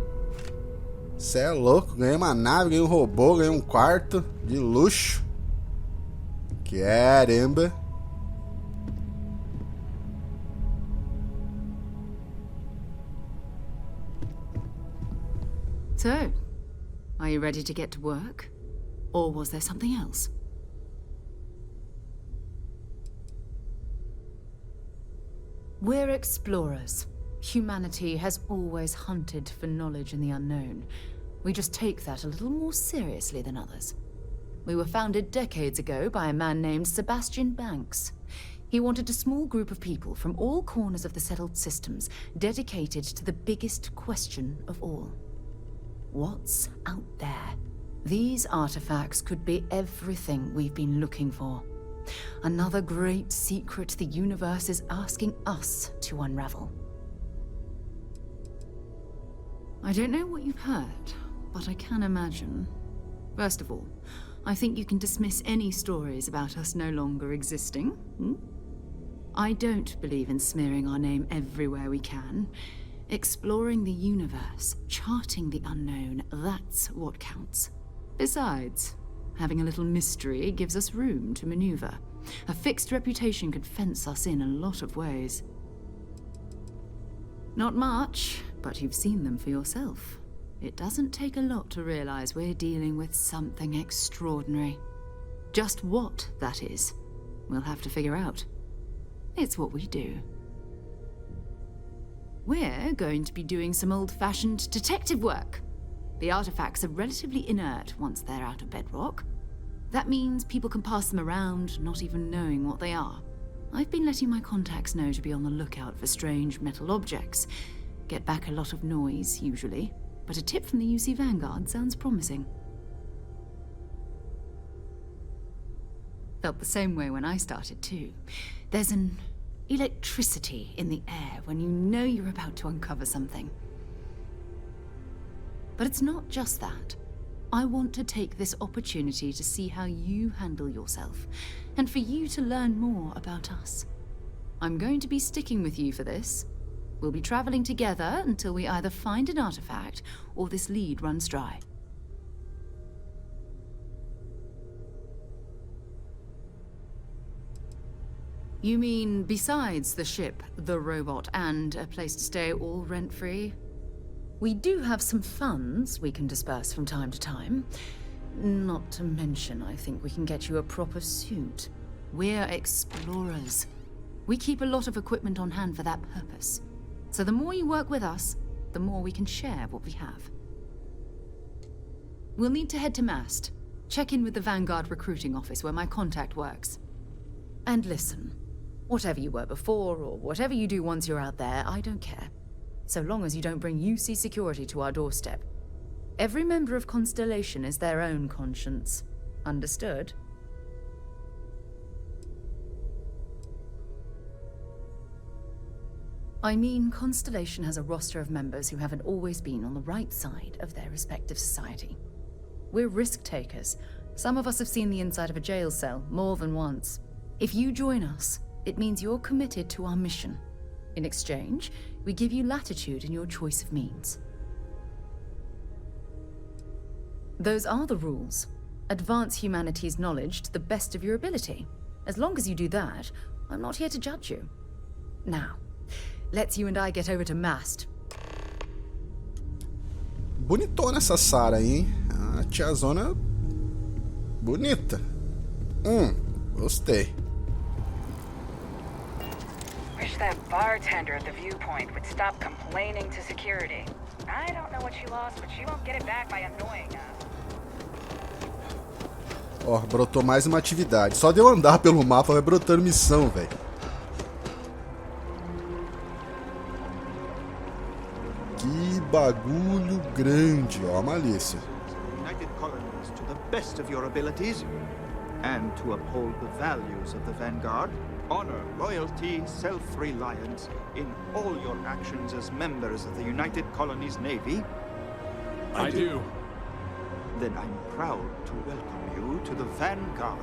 Cê é louco, ganhei uma nave, ganhei um robô, ganhei um quarto de luxo. Caramba!
So, are you ready to get to work? Or was there something else? We're explorers. Humanity has always hunted for knowledge in the unknown. We just take that a little more seriously than others. We were founded decades ago by a man named Sebastian Banks. He wanted a small group of people from all corners of the settled systems dedicated to the biggest question of all. What's out there? These artifacts could be everything we've been looking for. Another great secret the universe is asking us to unravel. I don't know what you've heard, but I can imagine. First of all, I think you can dismiss any stories about us no longer existing. I don't believe in smearing our name everywhere we can. Exploring the universe, charting the unknown, that's what counts. Besides, having a little mystery gives us room to maneuver. A fixed reputation could fence us in a lot of ways. Not much, but you've seen them for yourself. It doesn't take a lot to realize we're dealing with something extraordinary. Just what that is, we'll have to figure out. It's what we do. We're going to be doing some old-fashioned detective work. The artifacts are relatively inert once they're out of bedrock. That means people can pass them around, not even knowing what they are. I've been letting my contacts know to be on the lookout for strange metal objects. Get back a lot of noise, usually, but a tip from the UC Vanguard sounds promising. Felt the same way when I started, too. There's an electricity in the air when you know you're about to uncover something. But it's not just that. I want to take this opportunity to see how you handle yourself, and for you to learn more about us. I'm going to be sticking with you for this. We'll be traveling together until we either find an artifact or this lead runs dry. You mean besides the ship, the robot, and a place to stay all rent-free? We do have some funds we can disperse from time to time. Not to mention, I think we can get you a proper suit. We're explorers. We keep a lot of equipment on hand for that purpose. So the more you work with us, the more we can share what we have. We'll need to head to Mast. Check in with the Vanguard recruiting office where my contact works. And listen, whatever you were before, or whatever you do once you're out there, I don't care. So long as you don't bring UC security to our doorstep. Every member of Constellation is their own conscience. Understood? I mean, Constellation has a roster of members who haven't always been on the right side of their respective society. We're risk-takers. Some of us have seen the inside of a jail cell more than once. If you join us, it means you're committed to our mission. In exchange, we give you latitude in your choice of means. Those are the rules. Advance humanity's knowledge to the best of your ability. As long as you do that, I'm not here to judge you. Now, let's you and I get over to Mast.
Bonitona essa Sarah aí, hein? A tiazona bonita. Gostei.
Wish that bartender at the viewpoint would stop complaining to security. I don't know what she lost, but she won't get it back by annoying us.
Ó, brotou mais uma atividade. Só de eu andar pelo mapa vai brotando missão, velho. Que bagulho grande, ó, a malícia.
United Colonies to the best of your abilities, and to uphold the values of the Vanguard. Honor, loyalty, self-reliance in all your actions as members of the United Colonies Navy.
I do.
Then I'm proud to welcome you to the Vanguard.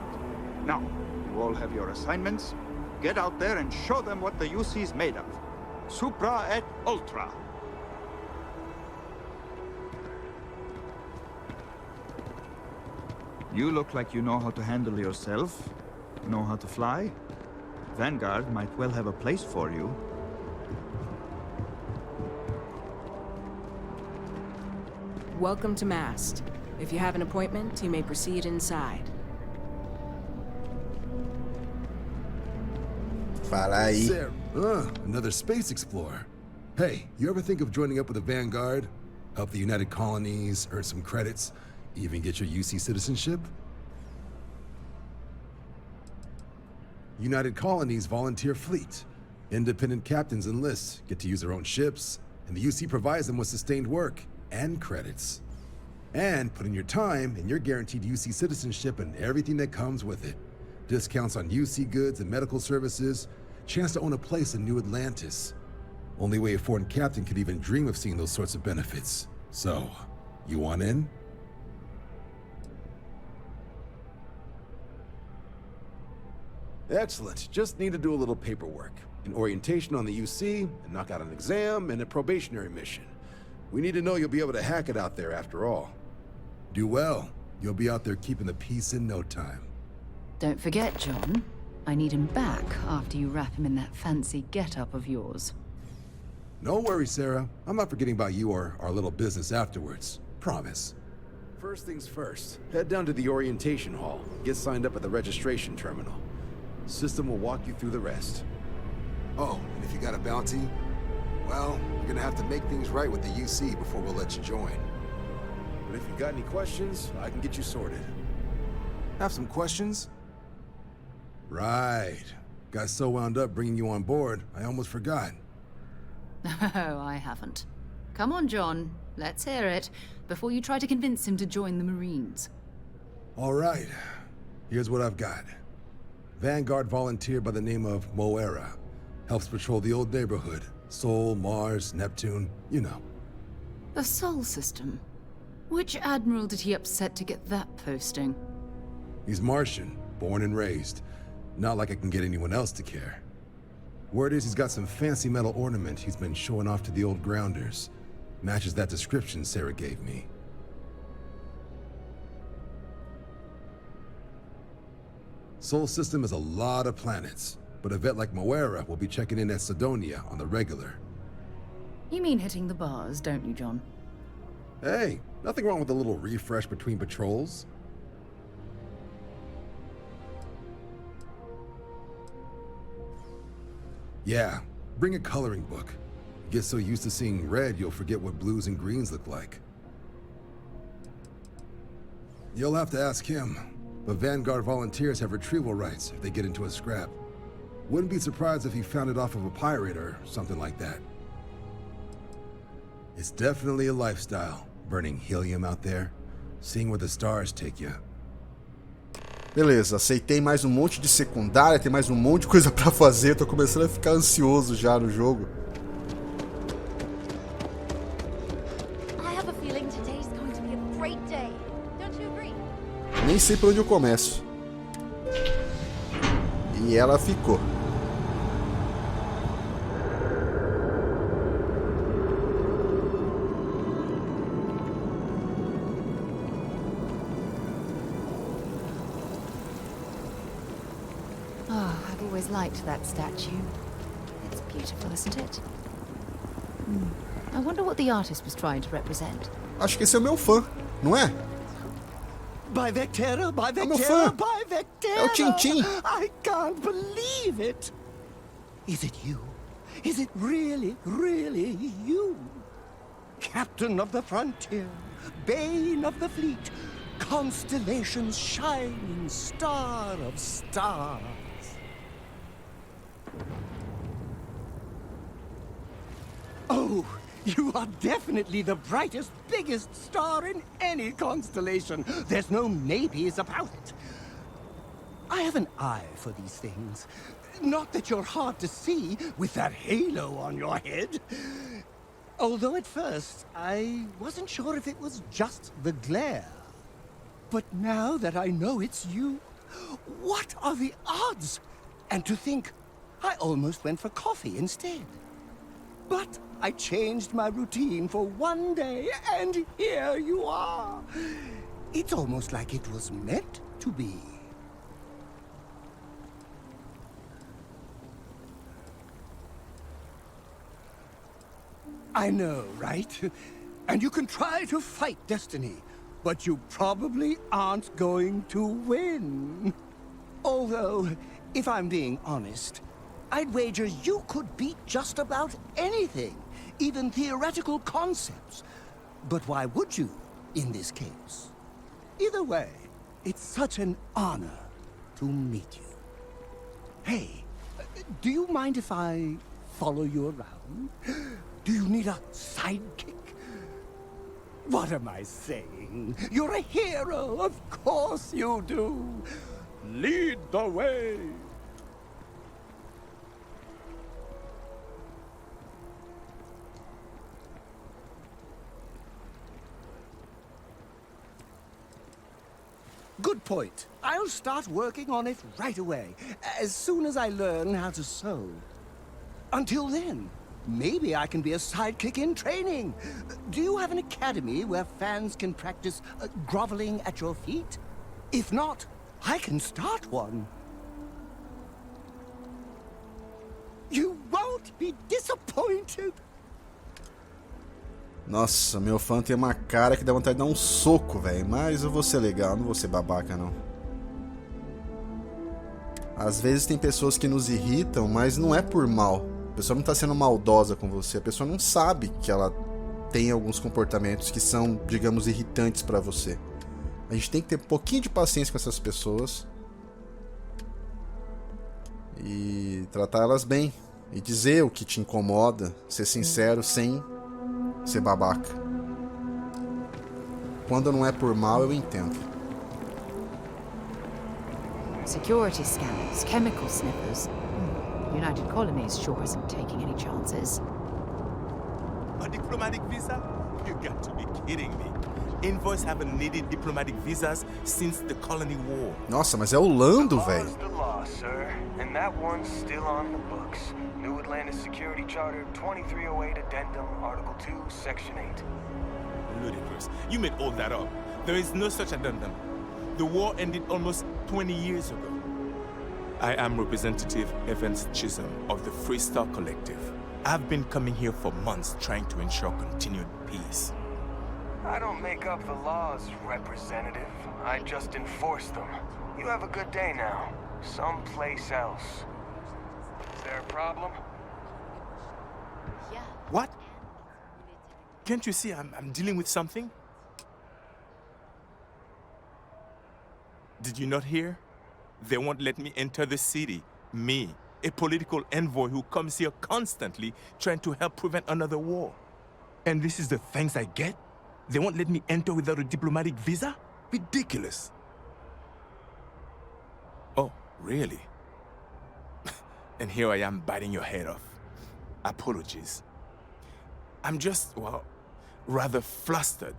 Now, you all have your assignments. Get out there and show them what the UC's made of. Supra et Ultra. You look like you know how to handle yourself, know how to fly. Vanguard might well have a place for you.
Welcome to Mast. If you have an appointment, you may proceed inside.
Fala aí.
Another space explorer. Hey, you ever think of joining up with the Vanguard? Help the United Colonies, earn some credits, even get your UC citizenship? United Colonies volunteer fleet. Independent captains enlist, get to use their own ships, and the UC provides them with sustained work and credits. And put in your time, and you're guaranteed UC citizenship and everything that comes with it. Discounts on UC goods and medical services, chance to own a place in New Atlantis. Only way a foreign captain could even dream of seeing those sorts of benefits. So, you want in? Excellent. Just need to do a little paperwork. An orientation on the UC, and knock out an exam, and a probationary mission. We need to know you'll be able to hack it out there after all. Do well. You'll be out there keeping the peace in no time.
Don't forget, John. I need him back after you wrap him in that fancy get-up of yours.
No worries, Sarah. I'm not forgetting about you or our little business afterwards. Promise. First things first, head down to the orientation hall. Get signed up at the registration terminal. System will walk you through the rest. Oh, and if you got a bounty, Well, we're gonna have to make things right with the UC before we'll let you join. But if you got any questions, I can get you sorted. Have some questions? Right. Got so wound up bringing you on board, I almost forgot.
Oh, I haven't. Come on, John. Let's hear it, before you try to convince him to join the Marines.
All right. Here's what I've got. Vanguard volunteer by the name of Moira. Helps patrol the old neighborhood. Sol, Mars, Neptune, you know.
The Sol system? Which admiral did he upset to get that posting?
He's Martian, born and raised. Not like I can get anyone else to care. Word is he's got some fancy metal ornament he's been showing off to the old grounders. Matches that description Sarah gave me. Sol system has a lot of planets, but a vet like Moira will be checking in at Sidonia on the regular.
You mean hitting the bars, don't you, John?
Hey, nothing wrong with a little refresh between patrols. Yeah, bring a coloring book. Get so used to seeing red, you'll forget what blues and greens look like. You'll have to ask him, but Vanguard volunteers have retrieval rights if they get into a scrap. Wouldn't be surprised if he found it off of a pirate or something like that. It's definitely a lifestyle, burning helium out there, seeing where the stars take you.
Beleza, aceitei mais um monte de secundária, tem mais um monte de coisa pra fazer, tô começando a ficar ansioso já no jogo. Nem sei por onde eu começo. E ela ficou.
I've always liked that statue. It's beautiful, isn't it? I wonder what the artist was trying to represent.
Acho que esse é o meu fã, não é?
By Vectera, by
É o meu
Vectera,
fã.
by Vectera!
É o Tintin.
I can't believe it! Is it you? Is it really, really you? Captain of the frontier, bane of the fleet, constellation's shining star of stars. Oh, you are definitely the brightest, biggest star in any constellation. There's no maybes about it. I have an eye for these things. Not that you're hard to see with that halo on your head. Although at first, I wasn't sure if it was just the glare. But now that I know it's you, what are the odds? And to think, I almost went for coffee instead. But I changed my routine for one day, and here you are. It's almost like it was meant to be. I know, right? And you can try to fight destiny, but you probably aren't going to win. Although, if I'm being honest, I'd wager you could beat just about anything, even theoretical concepts. But why would you, in this case? Either way, it's such an honor to meet you. Hey, do you mind if I follow you around? Do you need a sidekick? What am I saying? You're a hero, of course you do. Lead the way. Good point. I'll start working on it right away, as soon as I learn how to sew. Until then, maybe I can be a sidekick in training. Do you have an academy where fans can practice groveling at your feet? If not, I can start one. You won't be disappointed.
Nossa, meu fã tem uma cara que dá vontade de dar um soco, velho. Mas eu vou ser legal, não vou ser babaca, não. Às vezes tem pessoas que nos irritam, mas não é por mal. A pessoa não tá sendo maldosa com você, a pessoa não sabe que ela tem alguns comportamentos que são, digamos, irritantes pra você. A gente tem que ter um pouquinho de paciência com essas pessoas e tratar elas bem e dizer o que te incomoda, ser sincero sem ser babaca. Quando não é por mal, eu entendo.
Security scanners, chemical sniffers. United Colonies sure isn't taking any chances.
A diplomatic visa? You got to be kidding me. Envoys haven't needed diplomatic visas since the colony war.
Nossa, mas é o Lando, velho.
The law, sir, and that one's still on the books. New Atlantis Security Charter 2308 Addendum, Article 2, Section 8.
Ludicrous. You made all that up. There is no such addendum. The war ended almost 20 years ago. I am Representative Evans Chisholm of the Freestar Collective. I've been coming here for months trying to ensure continued peace.
I don't make up the laws, Representative. I just enforce them. You have a good day now. Someplace else. Is there a problem?
Yeah.
What? Can't you see I'm dealing with something? Did you not hear? They won't let me enter the city. Me, a political envoy who comes here constantly trying to help prevent another war. And this is the thanks I get? They won't let me enter without a diplomatic visa? Ridiculous. Oh, really? And here I am biting your head off. Apologies. I'm just, well, rather flustered.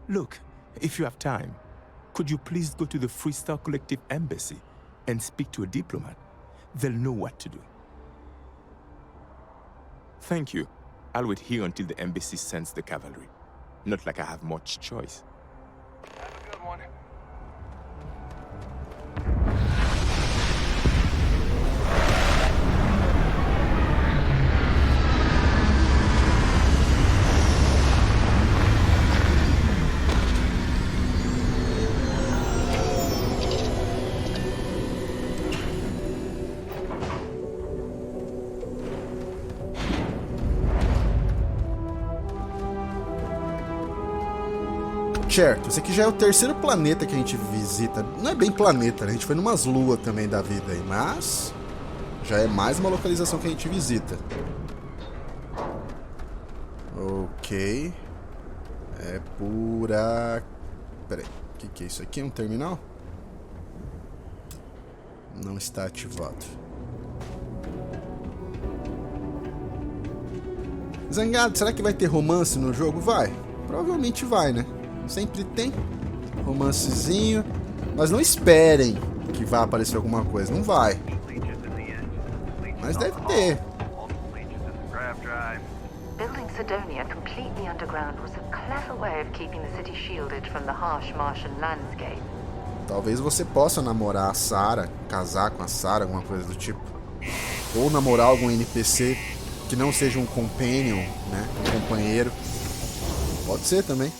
Look, if you have time, could you please go to the Freestar Collective Embassy and speak to a diplomat? They'll know what to do. Thank you. I'll wait here until the embassy sends the cavalry. Not like I have much choice.
Have a good one.
Certo, esse aqui já é o terceiro planeta que a gente visita. Não é bem planeta, né? A gente foi numas luas também da vida aí, mas já é mais uma localização que a gente visita. Ok. É por aqui. Pera aí, o que é isso aqui? É um terminal? Não está ativado. Zangado, será que vai ter romance no jogo? Vai. Provavelmente vai, né? Sempre tem romancezinho, mas não esperem que vá aparecer alguma coisa, não vai. Mas deve ter.
Building Sidonia completely underground was a clever way of keeping the city shielded from the harsh Martian landscape.
Talvez você possa namorar a Sarah, casar com a Sarah, alguma coisa do tipo. Ou namorar algum NPC que não seja um companion, né? Um companheiro. Pode ser também.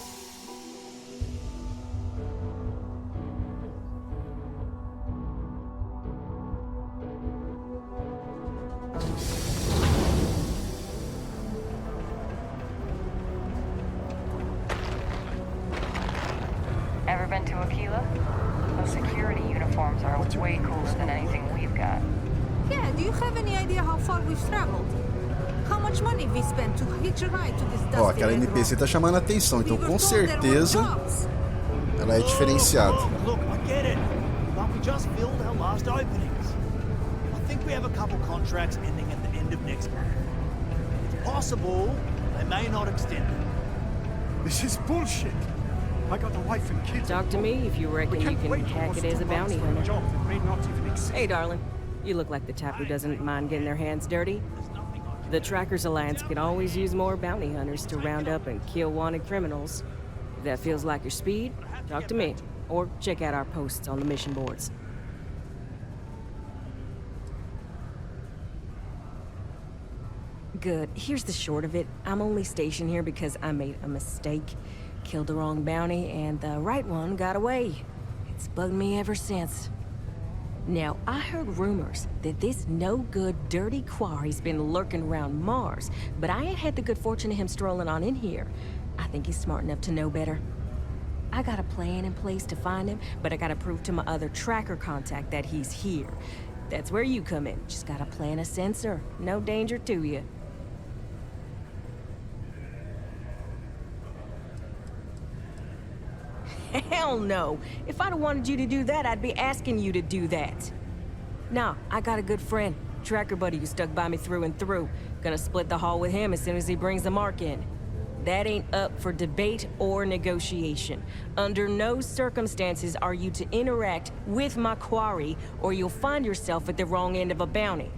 Ever been to Aquila? Those security uniforms are way cooler than anything we've got.
Yeah, do you have any idea how far we've traveled? How much money we spent to hitch a ride to this dusty
Ó, aquela NPC tá chamando a atenção, então com certeza ela é diferenciada.
Look, I get it, but we just filled our last openings. I think we have a couple contracts ending at the end of next month. It's possible they may not extend it.
This is bullshit. I got a wife and kids.
Talk to me if you reckon you can hack it as a bounty hunter. Hey, darling. You look like the type who doesn't mind getting their hands dirty. The Trackers Alliance can always use more bounty hunters to round up and kill wanted criminals. If that feels like your speed, talk to me. Or check out our posts on the mission boards. Good. Here's the short of it. I'm only stationed here because I made a mistake. Killed the wrong bounty, and the right one got away. It's bugged me ever since. Now, I heard rumors that this no-good, dirty quarry's been lurking around Mars, but I ain't had the good fortune of him strolling on in here. I think he's smart enough to know better. I got a plan in place to find him, but I gotta prove to my other tracker contact that he's here. That's where you come in. Just gotta plant a sensor. No danger to you. Hell no! If I'd have wanted you to do that, I'd be asking you to do that. Nah, I got a good friend, tracker buddy who stuck by me through and through. Gonna split the haul with him as soon as he brings the mark in. That ain't up for debate or negotiation. Under no circumstances are you to interact with my quarry, or you'll find yourself at the wrong end of a bounty.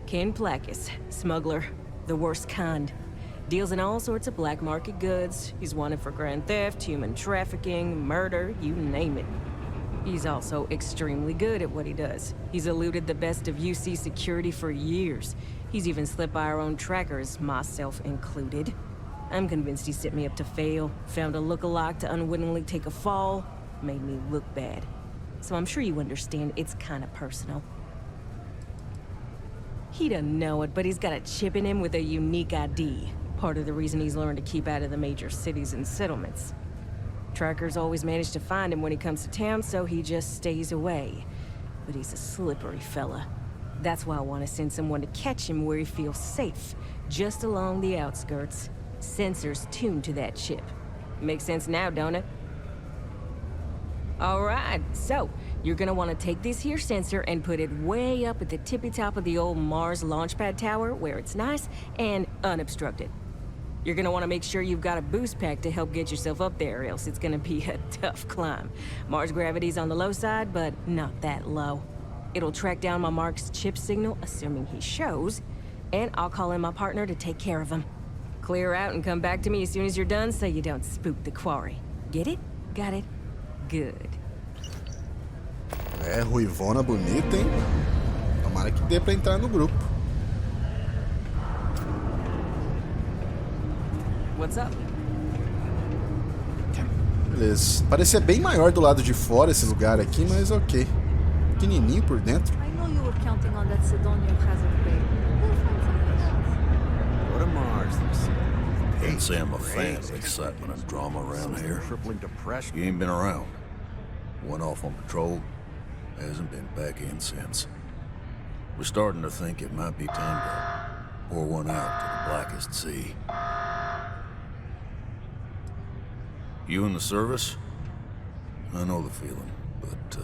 Ken Placus, smuggler, the worst kind. Deals in all sorts of black market goods. He's wanted for grand theft, human trafficking, murder, you name it. He's also extremely good at what he does. He's eluded the best of UC security for years. He's even slipped by our own trackers, myself included. I'm convinced he set me up to fail, found a look-alike to unwittingly take a fall, made me look bad. So I'm sure you understand it's kind of personal. He doesn't know it, but he's got a chip in him with a unique ID. Part of the reason he's learned to keep out of the major cities and settlements. Trackers always manage to find him when he comes to town, so he just stays away. But he's a slippery fella. That's why I want to send someone to catch him where he feels safe, just along the outskirts. Sensors tuned to that chip. Makes sense now, don't it? Alright, so you're gonna want to take this here sensor and put it way up at the tippy top of the old Mars launchpad tower where it's nice and unobstructed. You're gonna want to make sure you've got a boost pack to help get yourself up there, else it's gonna be a tough climb. Mars gravity's on the low side, but not that low. It'll track down my Mark's chip signal, assuming he shows, and I'll call in my partner to take care of him. Clear out and come back to me as soon as you're done so you don't spook the quarry. Get it? Got it? Good.
É, ruivona bonita, hein? Tomara que dê pra entrar no grupo.
What's up?
Beleza. Parecia bem maior do lado de fora esse lugar aqui, mas ok. Pequenininho por dentro.
I know you were counting on that Sidonia hazard pay. We'll find something else.
Go to Mars, Wouldn't say I'm a fan of excitement and drama around here. You ain't been around. Went off on patrol. Hasn't been back in since. We're starting to think it might be time to pour one out to the blackest sea. You in the service? I know the feeling, but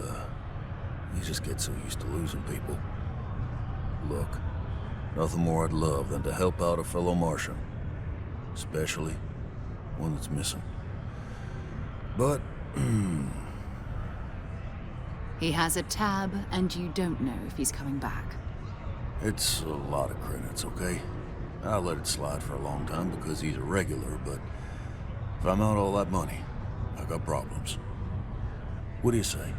you just get so used to losing people. Look, nothing more I'd love than to help out a fellow Martian. Especially one that's missing. But,
He has a tab, and you don't know if he's coming back.
it's a lot of credits, okay? I let it slide for a long time because he's a regular, but if I'm out all that money, I got problems. What do you say?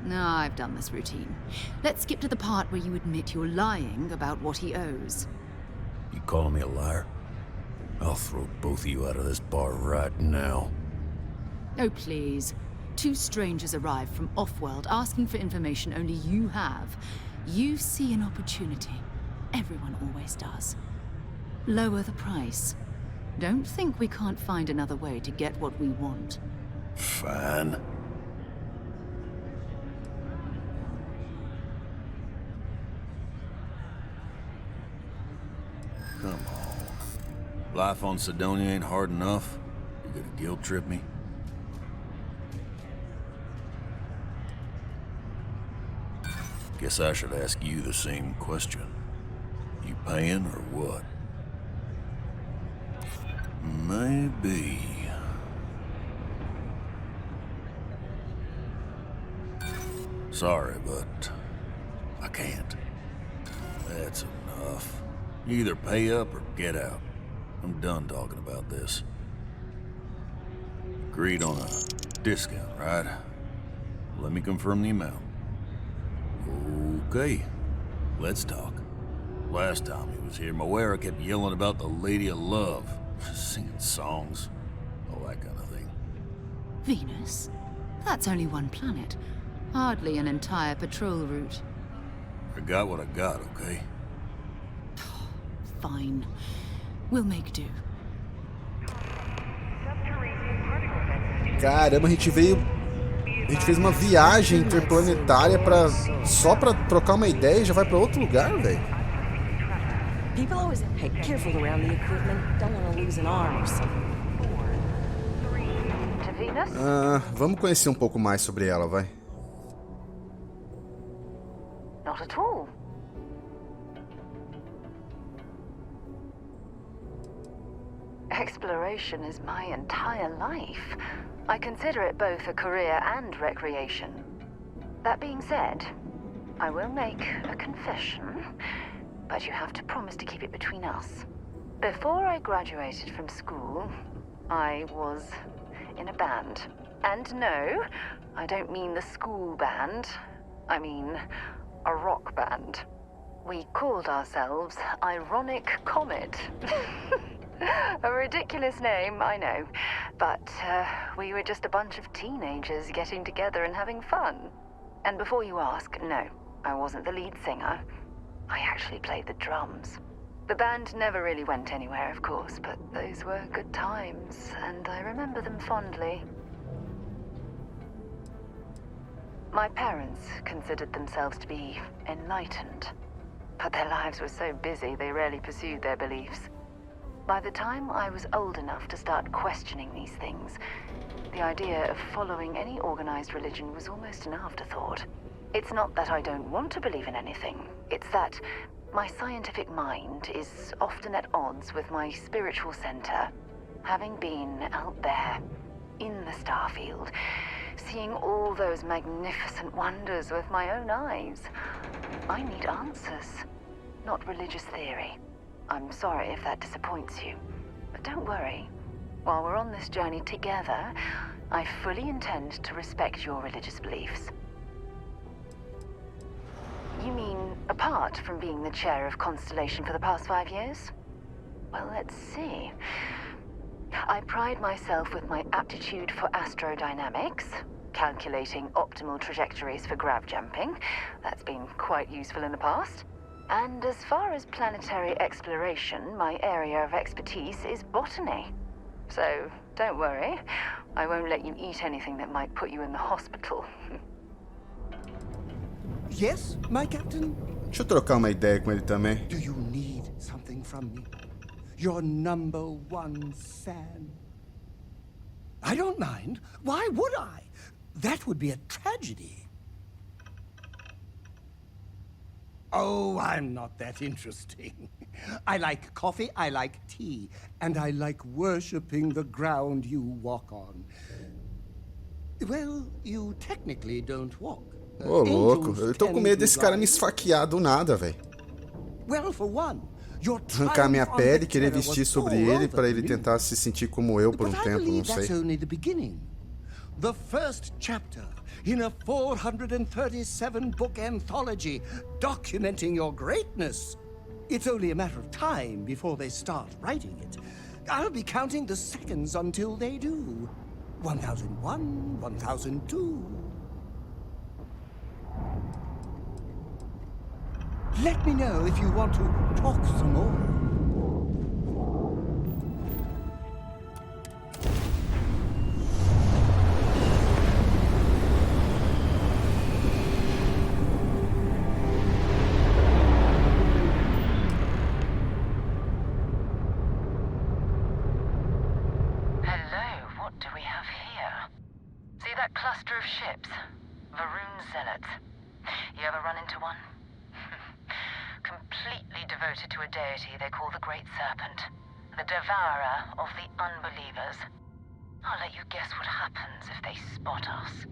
No, I've done this routine. Let's skip to the part where you admit you're lying about what he owes.
You calling me a liar? I'll throw both of you out of this bar right now.
Oh, please. Two strangers arrive from off-world asking for information only you have. You see an opportunity. Everyone always does. Lower the price. Don't think we can't find another way to get what we want.
Fine. Come on. Life on Sidonia ain't hard enough. You gonna guilt trip me? Guess I should ask you the same question. You paying or what? Maybe. Sorry, but I can't. That's enough. You either pay up or get out. I'm done talking about this. Agreed on a discount, right? Let me confirm the amount. Okay, let's talk. Last time he was here, Moira kept yelling about the Lady of Love, singing songs, all that kind of thing.
Venus? That's only one planet. Hardly an entire patrol route.
I got what I got, okay?
Fine. We'll make do.
Caramba, a gente fez uma viagem interplanetária só pra trocar uma ideia e já vai pra outro lugar, velho.
People always hey, careful around the equipment. Don't want to lose an arm or something.
Vamos conhecer um pouco mais sobre ela, vai.
Not at all. Exploration is my entire life. I consider it both a career and recreation. That being said, I will make a confession, but you have to promise to keep it between us. Before I graduated from school, I was in a band. And no, I don't mean the school band. I mean a rock band. We called ourselves Ironic Comet. A ridiculous name, I know. But we were just a bunch of teenagers getting together and having fun. And before you ask, no, I wasn't the lead singer. I actually played the drums. The band never really went anywhere, of course, but those were good times, and I remember them fondly. My parents considered themselves to be enlightened, but their lives were so busy they rarely pursued their beliefs. By the time I was old enough to start questioning these things, the idea of following any organized religion was almost an afterthought. It's not that I don't want to believe in anything, it's that my scientific mind is often at odds with my spiritual center. Having been out there, in the Starfield, seeing all those magnificent wonders with my own eyes, I need answers, not religious theory. I'm sorry if that disappoints you, but don't worry. While we're on this journey together, I fully intend to respect your religious beliefs. You mean apart from being the chair of Constellation for the past 5 years? Well, let's see. I pride myself with my aptitude for astrodynamics, calculating optimal trajectories for grav jumping. That's been quite useful in the past. And as far as planetary exploration, my area of expertise is botany. So, don't worry. I won't let you eat anything that might put you in the hospital.
Yes, my captain?
Deixa eu trocar uma ideia com ele também.
Do you need something from me? Your #1 fan. I don't mind. Why would I? That would be a tragedy. Oh, I'm not that interesting. I like coffee, I like tea, and I like worshipping the ground you walk on. Well, you technically don't walk.
Ô, louco, eu tô com medo desse cara me esfaquear do nada, velho.
Well, for one,
arrancar minha pele, querer vestir sobre ele pra ele tentar se sentir como eu por um tempo, não sei.
That's only the beginning. The first chapter in a 437-book anthology documenting your greatness. It's only a matter of time before they start writing it. I'll be counting the seconds until they do. 1001, 1002. Let me know if you want to talk some more.
Cluster of ships. Varun zealots. You ever run into one? Completely devoted to a deity they call the Great Serpent. The devourer of the unbelievers. I'll let you guess what happens if they spot us.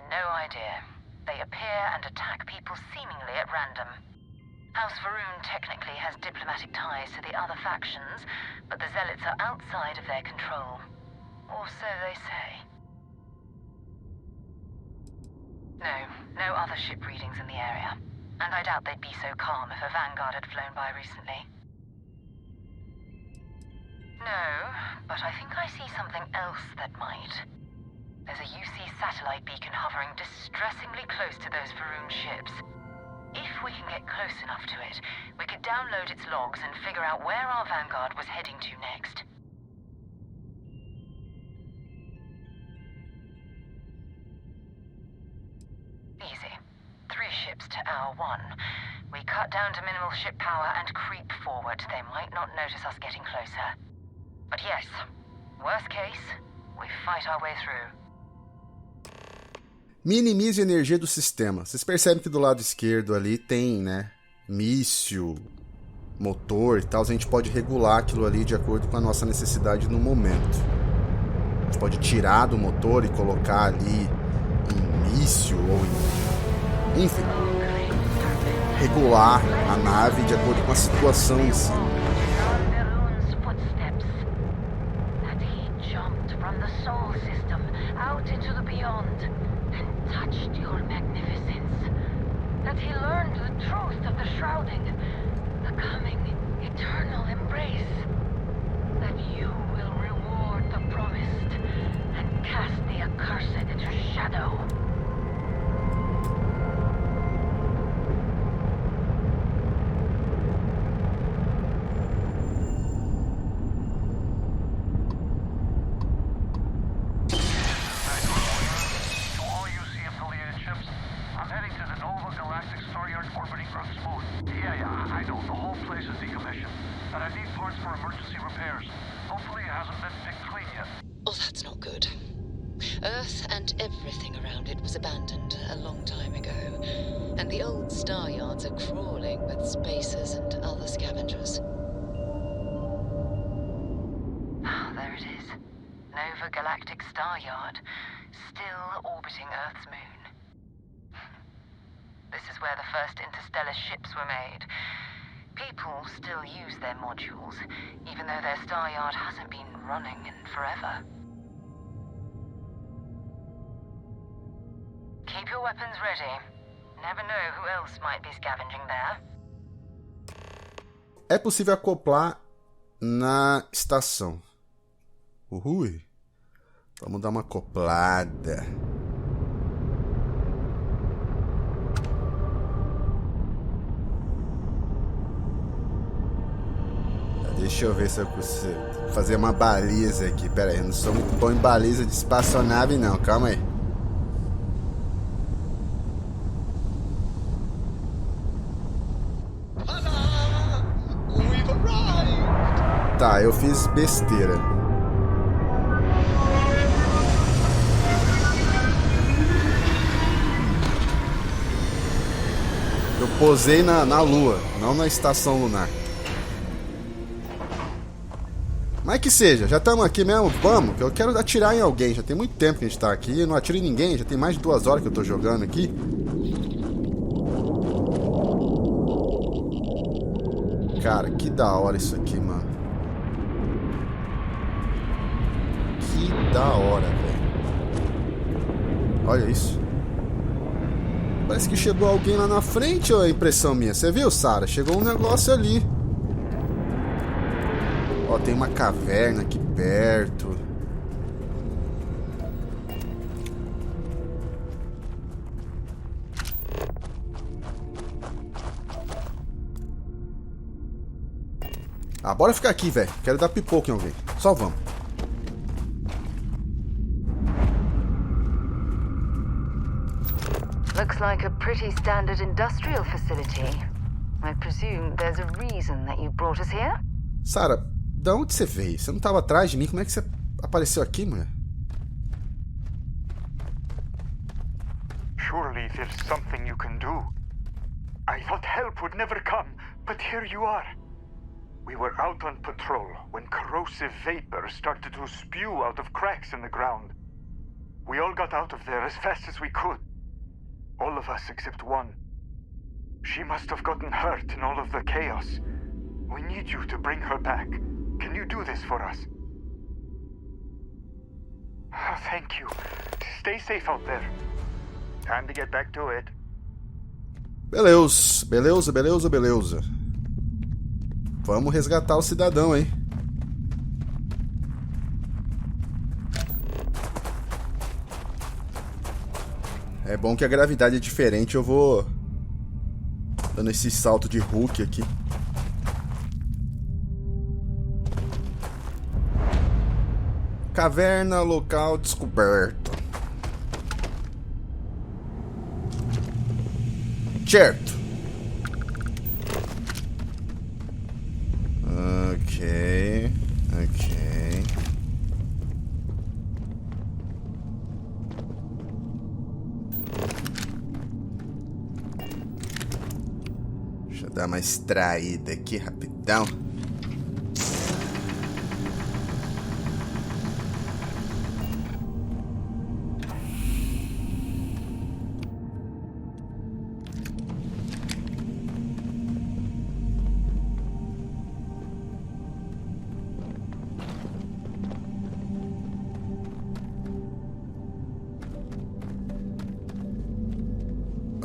No idea. They appear and attack people seemingly at random. House Varun technically has diplomatic ties to the other factions, but the Zealots are outside of their control. Or so they say. No other ship readings in the area. And I doubt they'd be so calm if a Vanguard had flown by recently. No, but I think I see something else that might. There's a UC satellite beacon hovering distressingly close to those Faroon ships. If we can get close enough to it, we could download its logs and figure out where our Vanguard was heading to next. Easy. 3 ships to hour 1. We cut down to minimal ship power and creep forward. They might not notice us getting closer. But yes, worst case, we fight our way through.
Minimize a energia do sistema. Vocês percebem que do lado esquerdo ali tem, né, míssil, motor e tal. A gente pode regular aquilo ali de acordo com a nossa necessidade no momento. A gente pode tirar do motor e colocar ali em míssil ou em... enfim, regular a nave de acordo com a situação em si.
Touched your magnificence, that he learned the truth of the shrouding, the coming eternal embrace, that you will reward the promised and cast the accursed into shadow. Oh, that's not good. Earth and everything around it was abandoned a long time ago, and the old star yards are crawling with spacers and other scavengers. Ah, there it is. Nova Galactic Star Yard, still orbiting Earth's moon. This is where the first interstellar ships were made. People still use their modules, even though their star yard hasn't been running in forever. Keep your weapons ready. Never know who else might be scavenging there.
É possível acoplar na estação. Ui. Vamos dar uma acoplada. Deixa eu ver se eu consigo fazer uma baliza aqui. Pera aí, eu não sou muito bom em baliza de espaçonave não, calma aí. Tá, eu fiz besteira. Eu posei na Lua, não na estação lunar. Mas que seja, já estamos aqui mesmo, vamos, que eu quero atirar em alguém. Já tem muito tempo que a gente tá aqui, eu não atiro em ninguém, já tem mais de 2 horas que eu tô jogando aqui. Cara, que da hora isso aqui, mano. Que da hora, velho. Olha isso. Parece que chegou alguém lá na frente, ou é impressão minha? Você viu, Sarah? Chegou um negócio ali. Ó, tem uma caverna aqui perto. Ah, bora ficar aqui, velho. Quero dar pipoca em alguém. Só vamos.
Looks like a pretty standard industrial facility. I presume there's a reason that you brought us here?
Sarah, da onde você veio? Você não estava atrás de mim? Como é que você apareceu aqui, mulher?
Surely there's something you can do. I thought help would never come, but here you are. We were out on patrol when corrosive vapor started to spew out of cracks in the ground. We all got out of there as fast as we could. All of us except one. She must have gotten hurt in all of the chaos. We need you to bring her back. Can you do this for us? Oh, thank you. Stay safe out there. Time to get back to it.
Beleza, beleza, beleza, beleza. Vamos resgatar o cidadão, hein? É bom que a gravidade é diferente, eu vou dando esse salto de Hulk aqui. Caverna local descoberto. Certo. Ok. Deixa eu dar uma extraída aqui rapidão.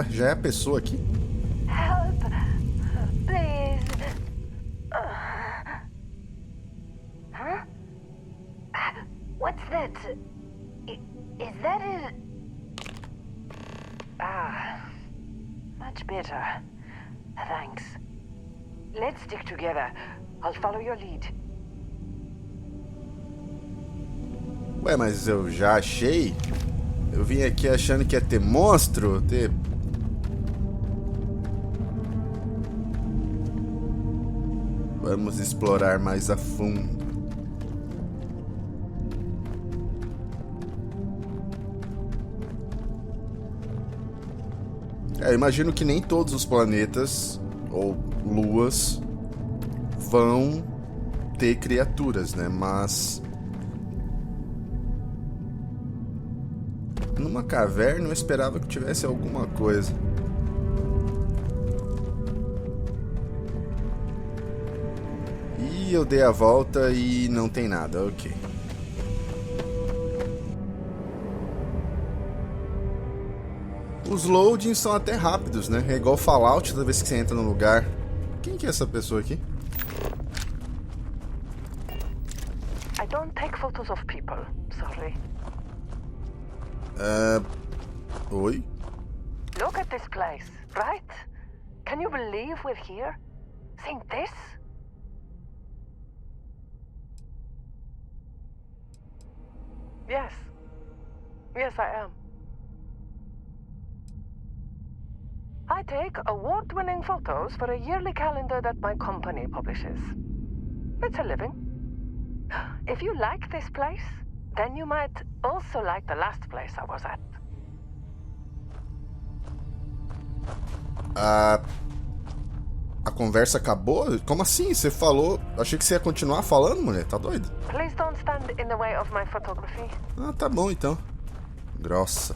Já é a pessoa aqui?
Help! Please! Huh? What's that? Is that it? Much better. Thanks. Let's stick together. I'll follow your lead.
Ué, mas eu já achei? Eu vim aqui achando que ia ter monstro, ter... Vamos explorar mais a fundo. Eu imagino que nem todos os planetas ou luas vão ter criaturas, né? Mas numa caverna eu esperava que tivesse alguma coisa. E eu dei a volta e não tem nada, ok. Os loadings são até rápidos, né? É igual Fallout, toda vez que você entra no lugar. Quem que é essa pessoa aqui?
I don't take photos of people, sorry.
Oi?
Look at this place, right? Can you believe we're here? Seeing this? Yes. Yes, I am. I take award-winning photos for a yearly calendar that my company publishes. It's a living. If you like this place, then you might also like the last place I was at.
A conversa acabou? Como assim? Você falou... Achei que você ia continuar falando, mulher. Tá doido?
Please don't stand in the way of my photography.
Ah, tá bom então. Grossa.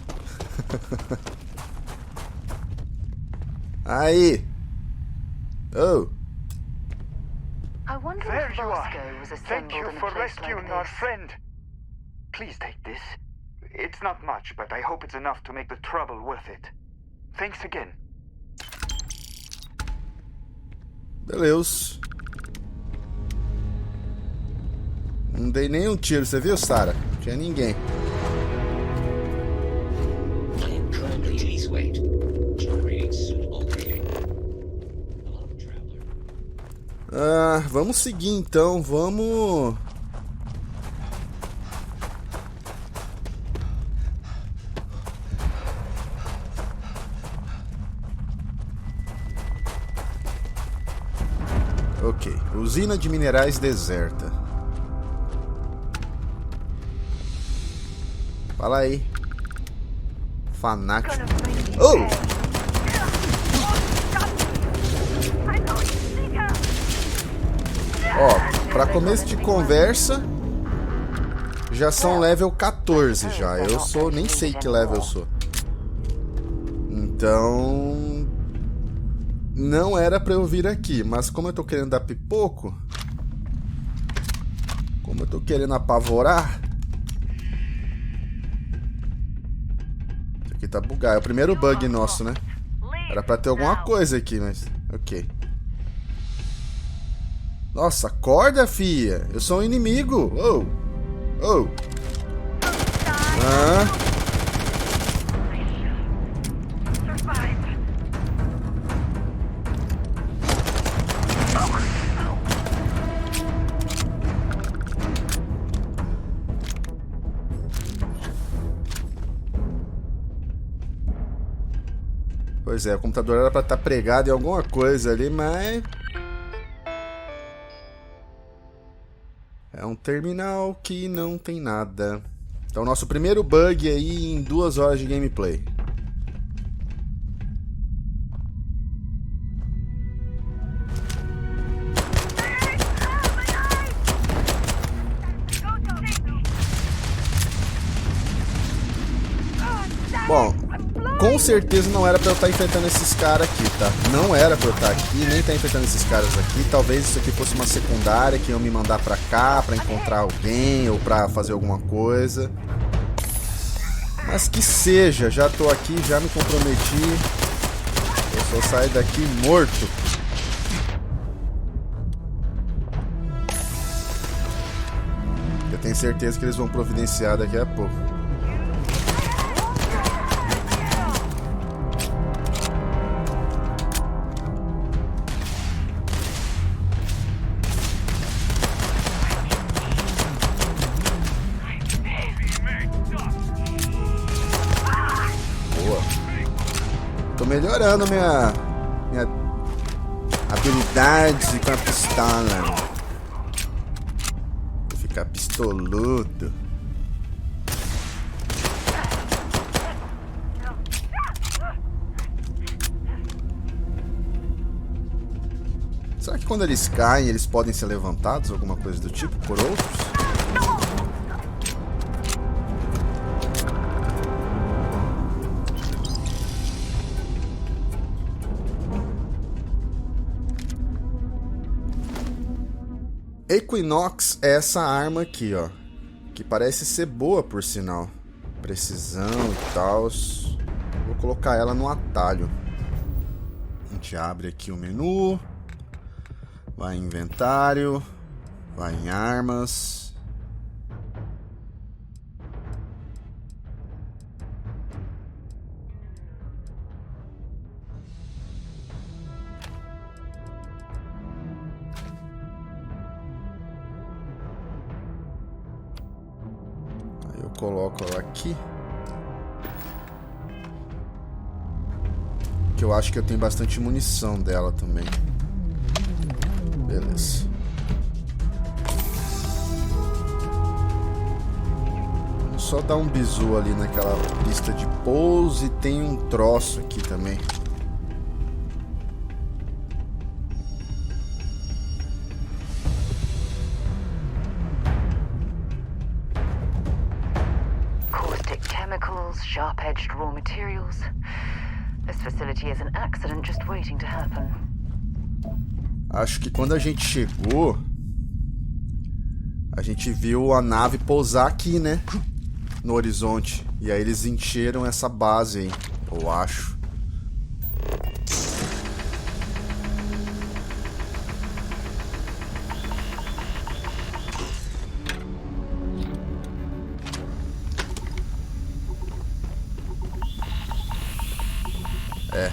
Aí. Oh.
I wonder
There
if
you are.
Bosco was
Thank
assembled
you
in a
for
place
rescuing
like
our
this.
friend. Please take this. It's not much, but I hope it's enough to make the trouble worth it. Thanks again.
Beleza. Não dei nem um tiro, você viu, Sarah? Não tinha ninguém. Vamos seguir então, vamos... Ok, usina de minerais deserta. Fala aí. Fanático. Oh! Ó, pra começo de conversa, já são level 14 já. Eu sou, nem sei que level eu sou. Então, não era pra eu vir aqui, mas como eu tô querendo dar pipoco, como eu tô querendo apavorar, Aqui tá bugado. É o primeiro bug nosso, né? Era pra ter alguma coisa aqui, mas... Ok. Nossa, acorda, fia. Eu sou um inimigo. Oh. Oh. Ah. Pois é, o computador era pra estar pregado em alguma coisa ali, mas... É um terminal que não tem nada. Então, nosso primeiro bug aí em 2 horas de gameplay. Bom, com certeza não era pra eu estar enfrentando esses caras aqui, tá? Não era pra eu estar aqui, nem estar enfrentando esses caras aqui. Talvez isso aqui fosse uma secundária que iam me mandar pra cá, pra encontrar alguém ou pra fazer alguma coisa. Mas que seja, já tô aqui, já me comprometi. Eu só saio daqui morto. Eu tenho certeza que eles vão providenciar daqui a pouco. Melhorando minha habilidade com a pistola. Vou ficar pistoludo. Será que quando eles caem, eles podem ser levantados? Alguma coisa do tipo por outros? Equinox é essa arma aqui, ó. Que parece ser boa, por sinal. Precisão e tal. Vou colocar ela no atalho. A gente abre aqui o menu. Vai em inventário. Vai em armas. Coloco ela aqui. Que eu acho que eu tenho bastante munição dela também. Beleza. Vou só dar um bizu ali naquela pista de pouso. E tem um troço aqui também.
Sharp-edged raw materials. This facility is an accident just waiting to happen.
Acho que quando a gente chegou, a gente viu a nave pousar aqui, né? No horizonte. E aí eles encheram essa base aí, eu acho.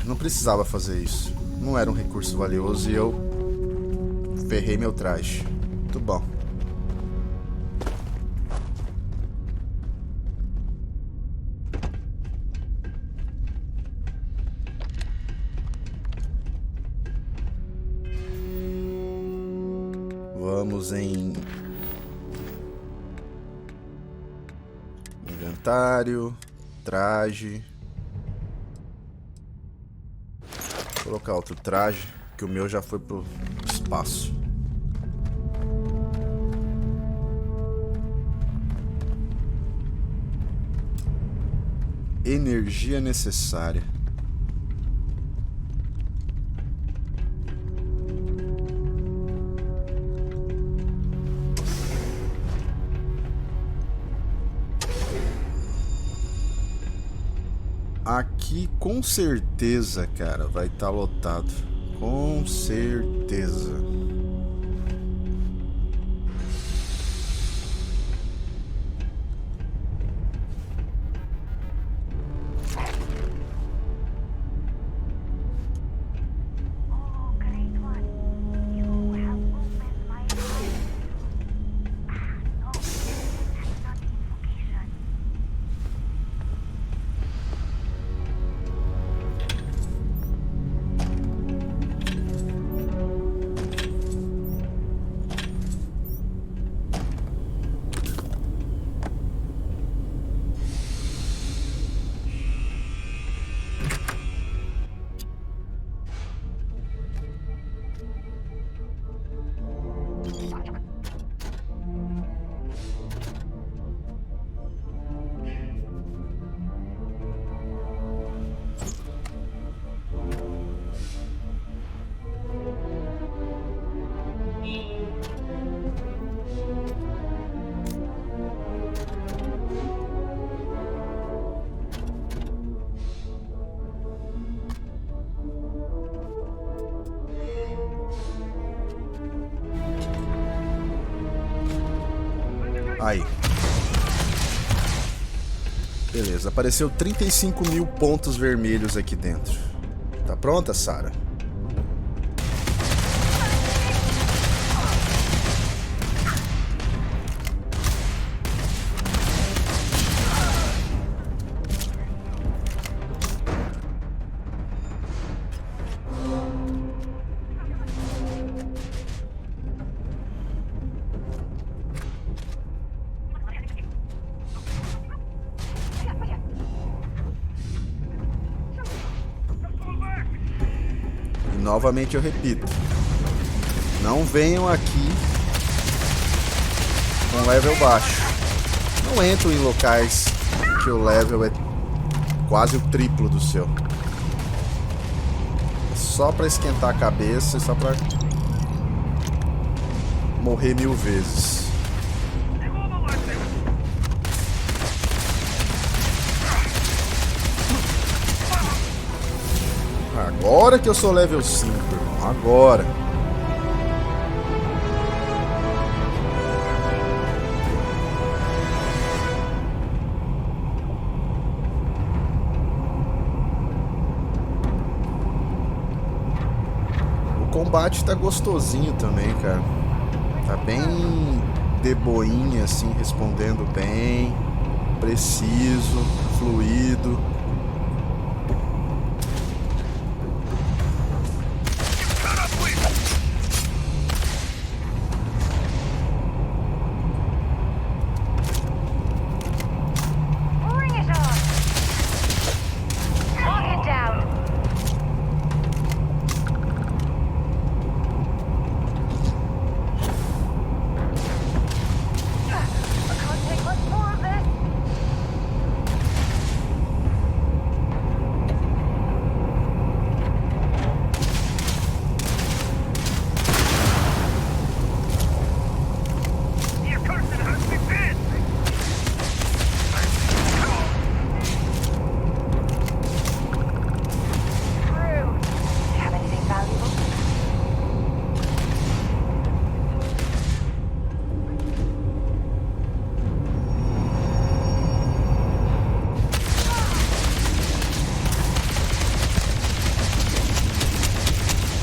Não precisava fazer isso. Não era um recurso valioso e eu ferrei meu traje. Muito bom. Vamos em inventário, traje. Vou colocar outro traje, que o meu já foi pro espaço. Energia necessária. aqui com certeza, cara, vai estar lotado. Com certeza. Aí. Beleza, apareceu 35.000 pontos vermelhos aqui dentro. Tá pronta, Sarah? Novamente eu repito, não venham aqui com level baixo. Não entram em locais que o level é quase o triplo do seu. É só pra esquentar a cabeça, só pra morrer 1000 vezes. Agora que eu sou level 5, irmão. Agora. O combate tá gostosinho também, cara. Tá bem de boinha, assim, respondendo bem. Preciso, fluido.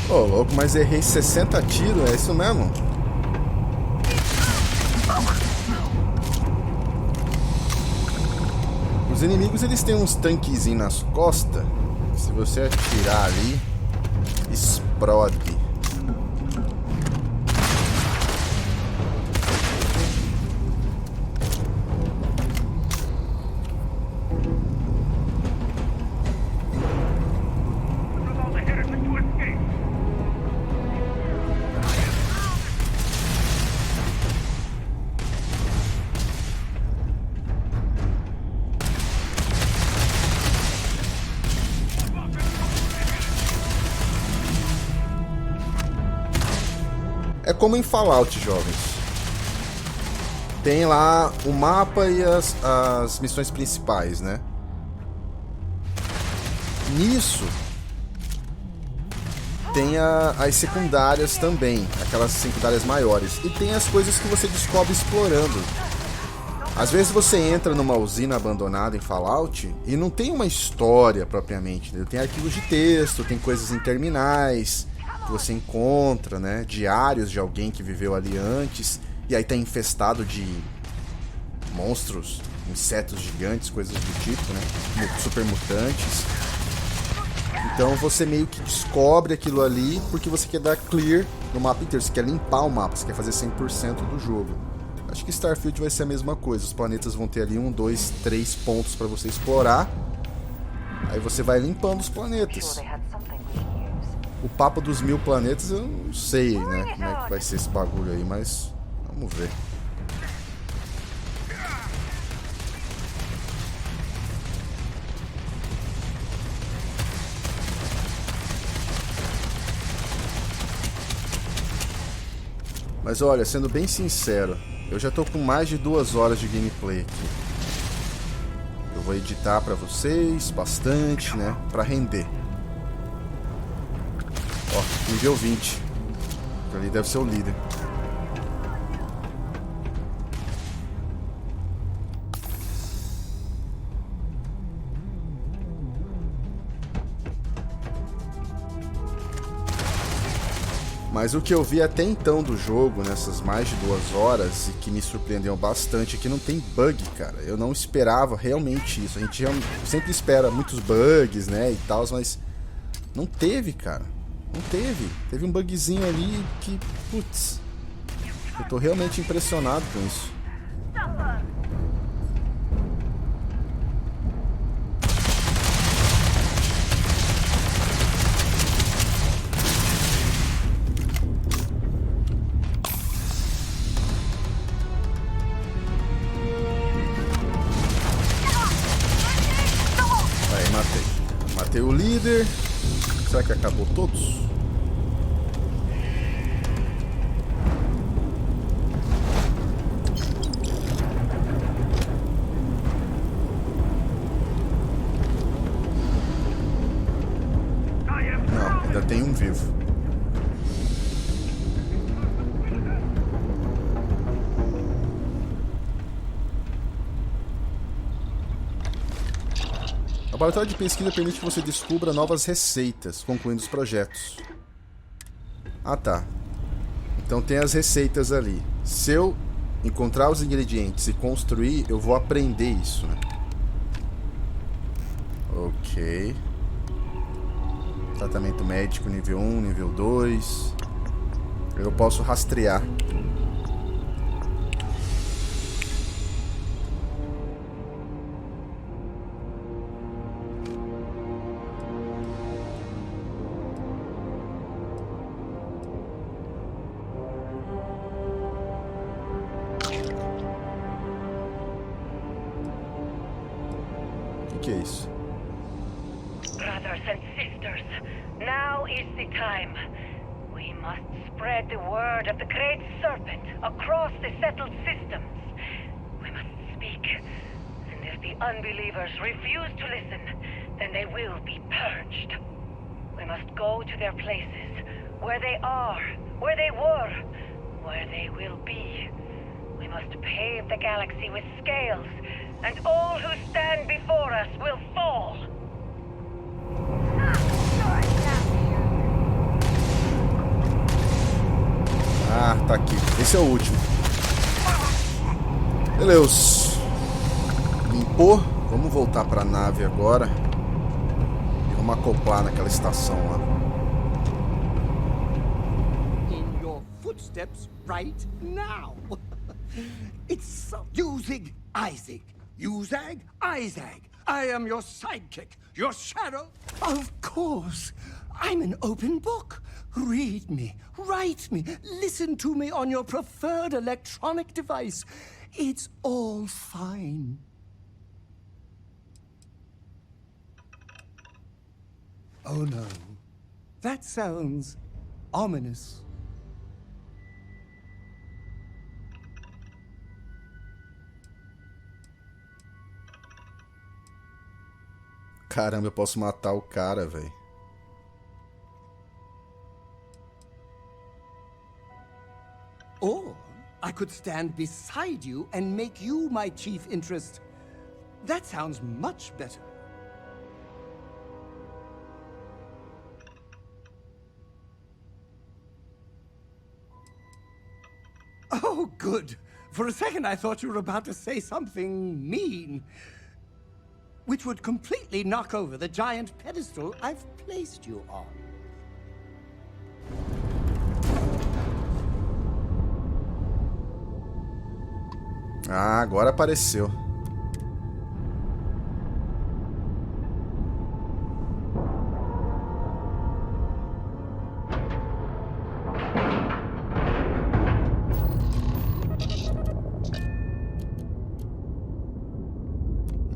Ô, louco, mas errei 60 tiros, é isso mesmo? Os inimigos, eles têm uns tanquezinhos nas costas. Se você atirar ali, explode. É como em Fallout, jovens. Tem lá o mapa e as missões principais, né? Nisso tem as secundárias também, aquelas secundárias maiores. E tem as coisas que você descobre explorando. Às vezes você entra numa usina abandonada em Fallout e não tem uma história propriamente, né? Tem arquivos de texto, tem coisas em terminais que você encontra, né? Diários de alguém que viveu ali antes. E aí tá infestado de monstros, insetos gigantes, coisas do tipo, né? Super mutantes. Então você meio que descobre aquilo ali porque você quer dar clear no mapa inteiro. Você quer limpar o mapa, você quer fazer 100% do jogo. Acho que Starfield vai ser a mesma coisa. Os planetas vão ter ali 1, 2, 3 pontos para você explorar. Aí você vai limpando os planetas. O papo dos 1000 planetas eu não sei, né? Como é que vai ser esse bagulho aí, mas vamos ver. Mas olha, sendo bem sincero, eu já tô com mais de 2 horas de gameplay aqui. Eu vou editar pra vocês bastante, né? Pra render. Ó, nível 20. Ali deve ser o líder. Mas o que eu vi até então do jogo, nessas mais de 2 horas, e que me surpreendeu bastante, é que não tem bug, cara. Eu não esperava realmente isso. A gente sempre espera muitos bugs, né, e tal, mas não teve, cara. Não teve. Teve um bugzinho ali que, putz, eu tô realmente impressionado com isso. Matei o líder. Será que acabou todos? Não, ainda tem um vivo. O laboratório de pesquisa permite que você descubra novas receitas, concluindo os projetos. Ah, tá. Então tem as receitas ali. Se eu encontrar os ingredientes e construir, eu vou aprender isso, né? Ok. Tratamento médico nível 1, nível 2. Eu posso rastrear. Que é isso?
Brothers and sisters, now is the time. We must spread the word of the great serpent across the settled systems. We must speak, and if the unbelievers refuse to listen, then they will be purged. We must go to their places, where they are, where they were, where they will be. We must pave the galaxy with scales, and all who stand before us will fall.
Ah, tá aqui. Esse é o último. Beleza. Limpou. Vamos voltar pra nave agora. E vamos acoplar naquela estação lá.
In your footsteps right now. It's using Isaac. Uzag, Isaac. I am your sidekick, your shadow. Of course. I'm an open book. Read me, write me, listen to me on your preferred electronic device. It's all fine. Oh no. That sounds ominous.
Caramba, eu posso matar o cara, velho.
Or I could stand beside you and make you my chief interest. That sounds much better. Oh, good. For a second I thought you were about to say something mean, which would completely knock over the giant pedestal I've placed you on.
Ah, agora apareceu.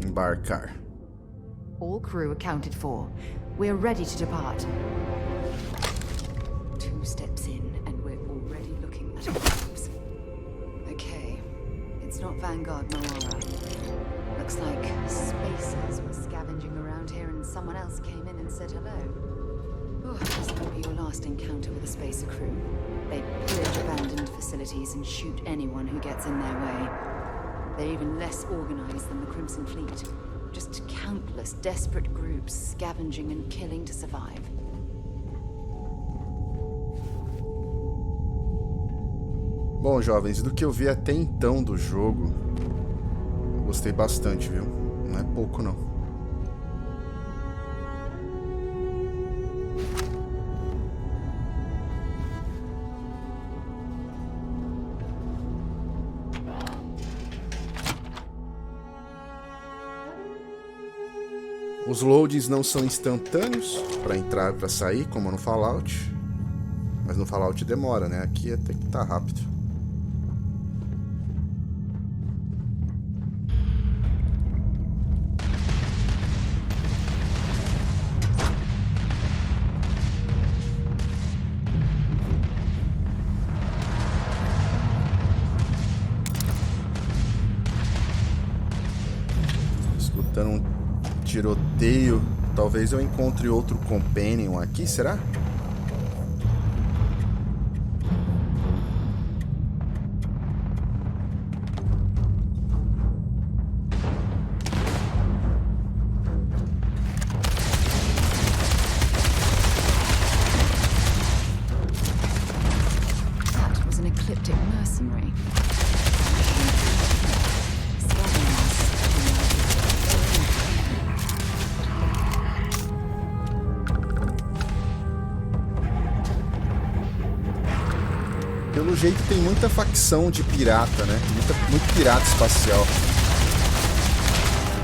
Embarcar.
All crew accounted for. We're ready to depart. 2 steps in, and we're already looking at ourselves. Okay, it's not Vanguard Maior. Looks like spacers were scavenging around here and someone else came in and said hello. Oh, this won't be your last encounter with a spacer crew. They pillage abandoned facilities and shoot anyone who gets in their way. They're even less organized than the Crimson Fleet. Just countless desperate groups scavenging and killing to survive.
Bom, jovens, do que eu vi até então do jogo, eu gostei bastante, viu? Não é pouco, não. Os loadings não são instantâneos para entrar e para sair, como no Fallout. Mas no Fallout demora, né? Aqui até que tá rápido. Escutando um tiroteio. Talvez eu encontre outro companion aqui, será?
That was an ecliptic mercenary.
Pelo jeito tem muita facção de pirata, né? Muito pirata espacial.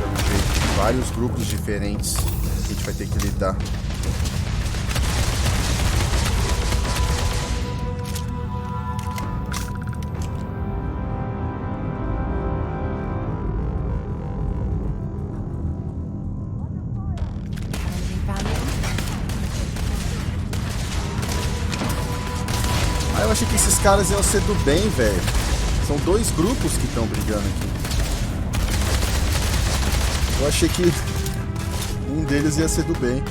Pelo jeito, vários grupos diferentes que a gente vai ter que lidar. Eu achei que esses caras iam ser do bem, velho. São 2 grupos que estão brigando aqui. Eu achei que um deles ia ser do bem.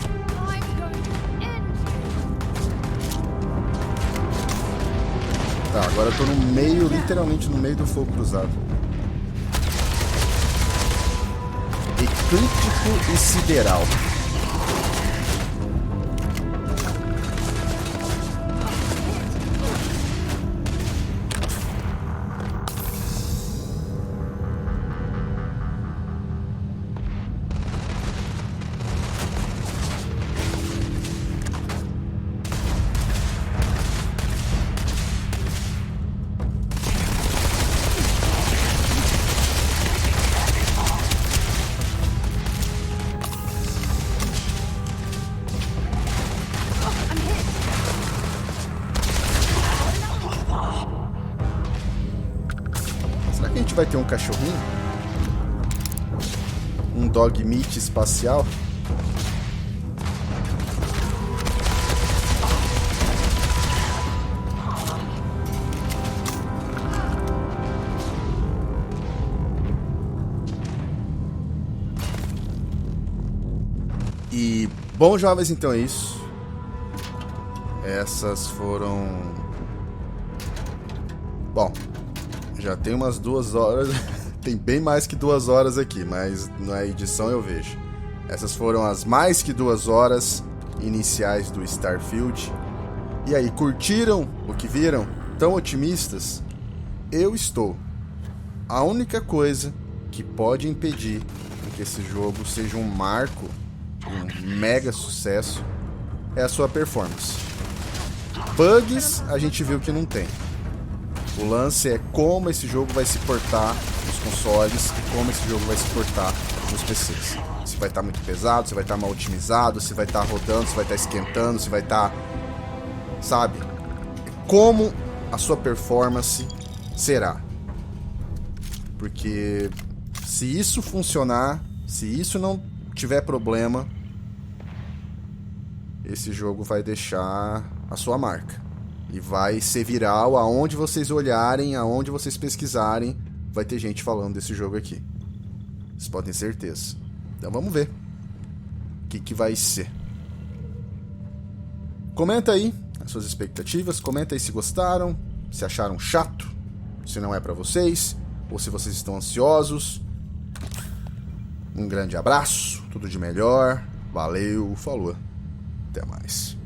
Tá, agora eu tô no meio, literalmente no meio do fogo cruzado. Eclíptico e sideral. Vai ter um cachorrinho? Um dog meat espacial? Bom, jovens, então é isso. Essas foram... Bom, já tem umas 2 horas. Tem bem mais que 2 horas aqui, mas na edição eu vejo. Essas foram as mais que 2 horas iniciais do Starfield. E aí, curtiram o que viram? Tão otimistas? Eu estou. A única coisa que pode impedir que esse jogo seja um marco, um mega sucesso, é a sua performance. Bugs a gente viu que não tem. O lance é como esse jogo vai se portar nos consoles e como esse jogo vai se portar nos PCs. Se vai estar muito pesado, se vai estar mal otimizado, se vai estar rodando, se vai estar esquentando, se vai estar... Sabe? Como a sua performance será. Porque se isso funcionar, se isso não tiver problema, esse jogo vai deixar a sua marca. E vai ser viral aonde vocês olharem, aonde vocês pesquisarem, vai ter gente falando desse jogo aqui. Vocês podem ter certeza. Então vamos ver o que vai ser. Comenta aí as suas expectativas, comenta aí se gostaram, se acharam chato, se não é pra vocês, ou se vocês estão ansiosos. Um grande abraço, tudo de melhor, valeu, falou, até mais.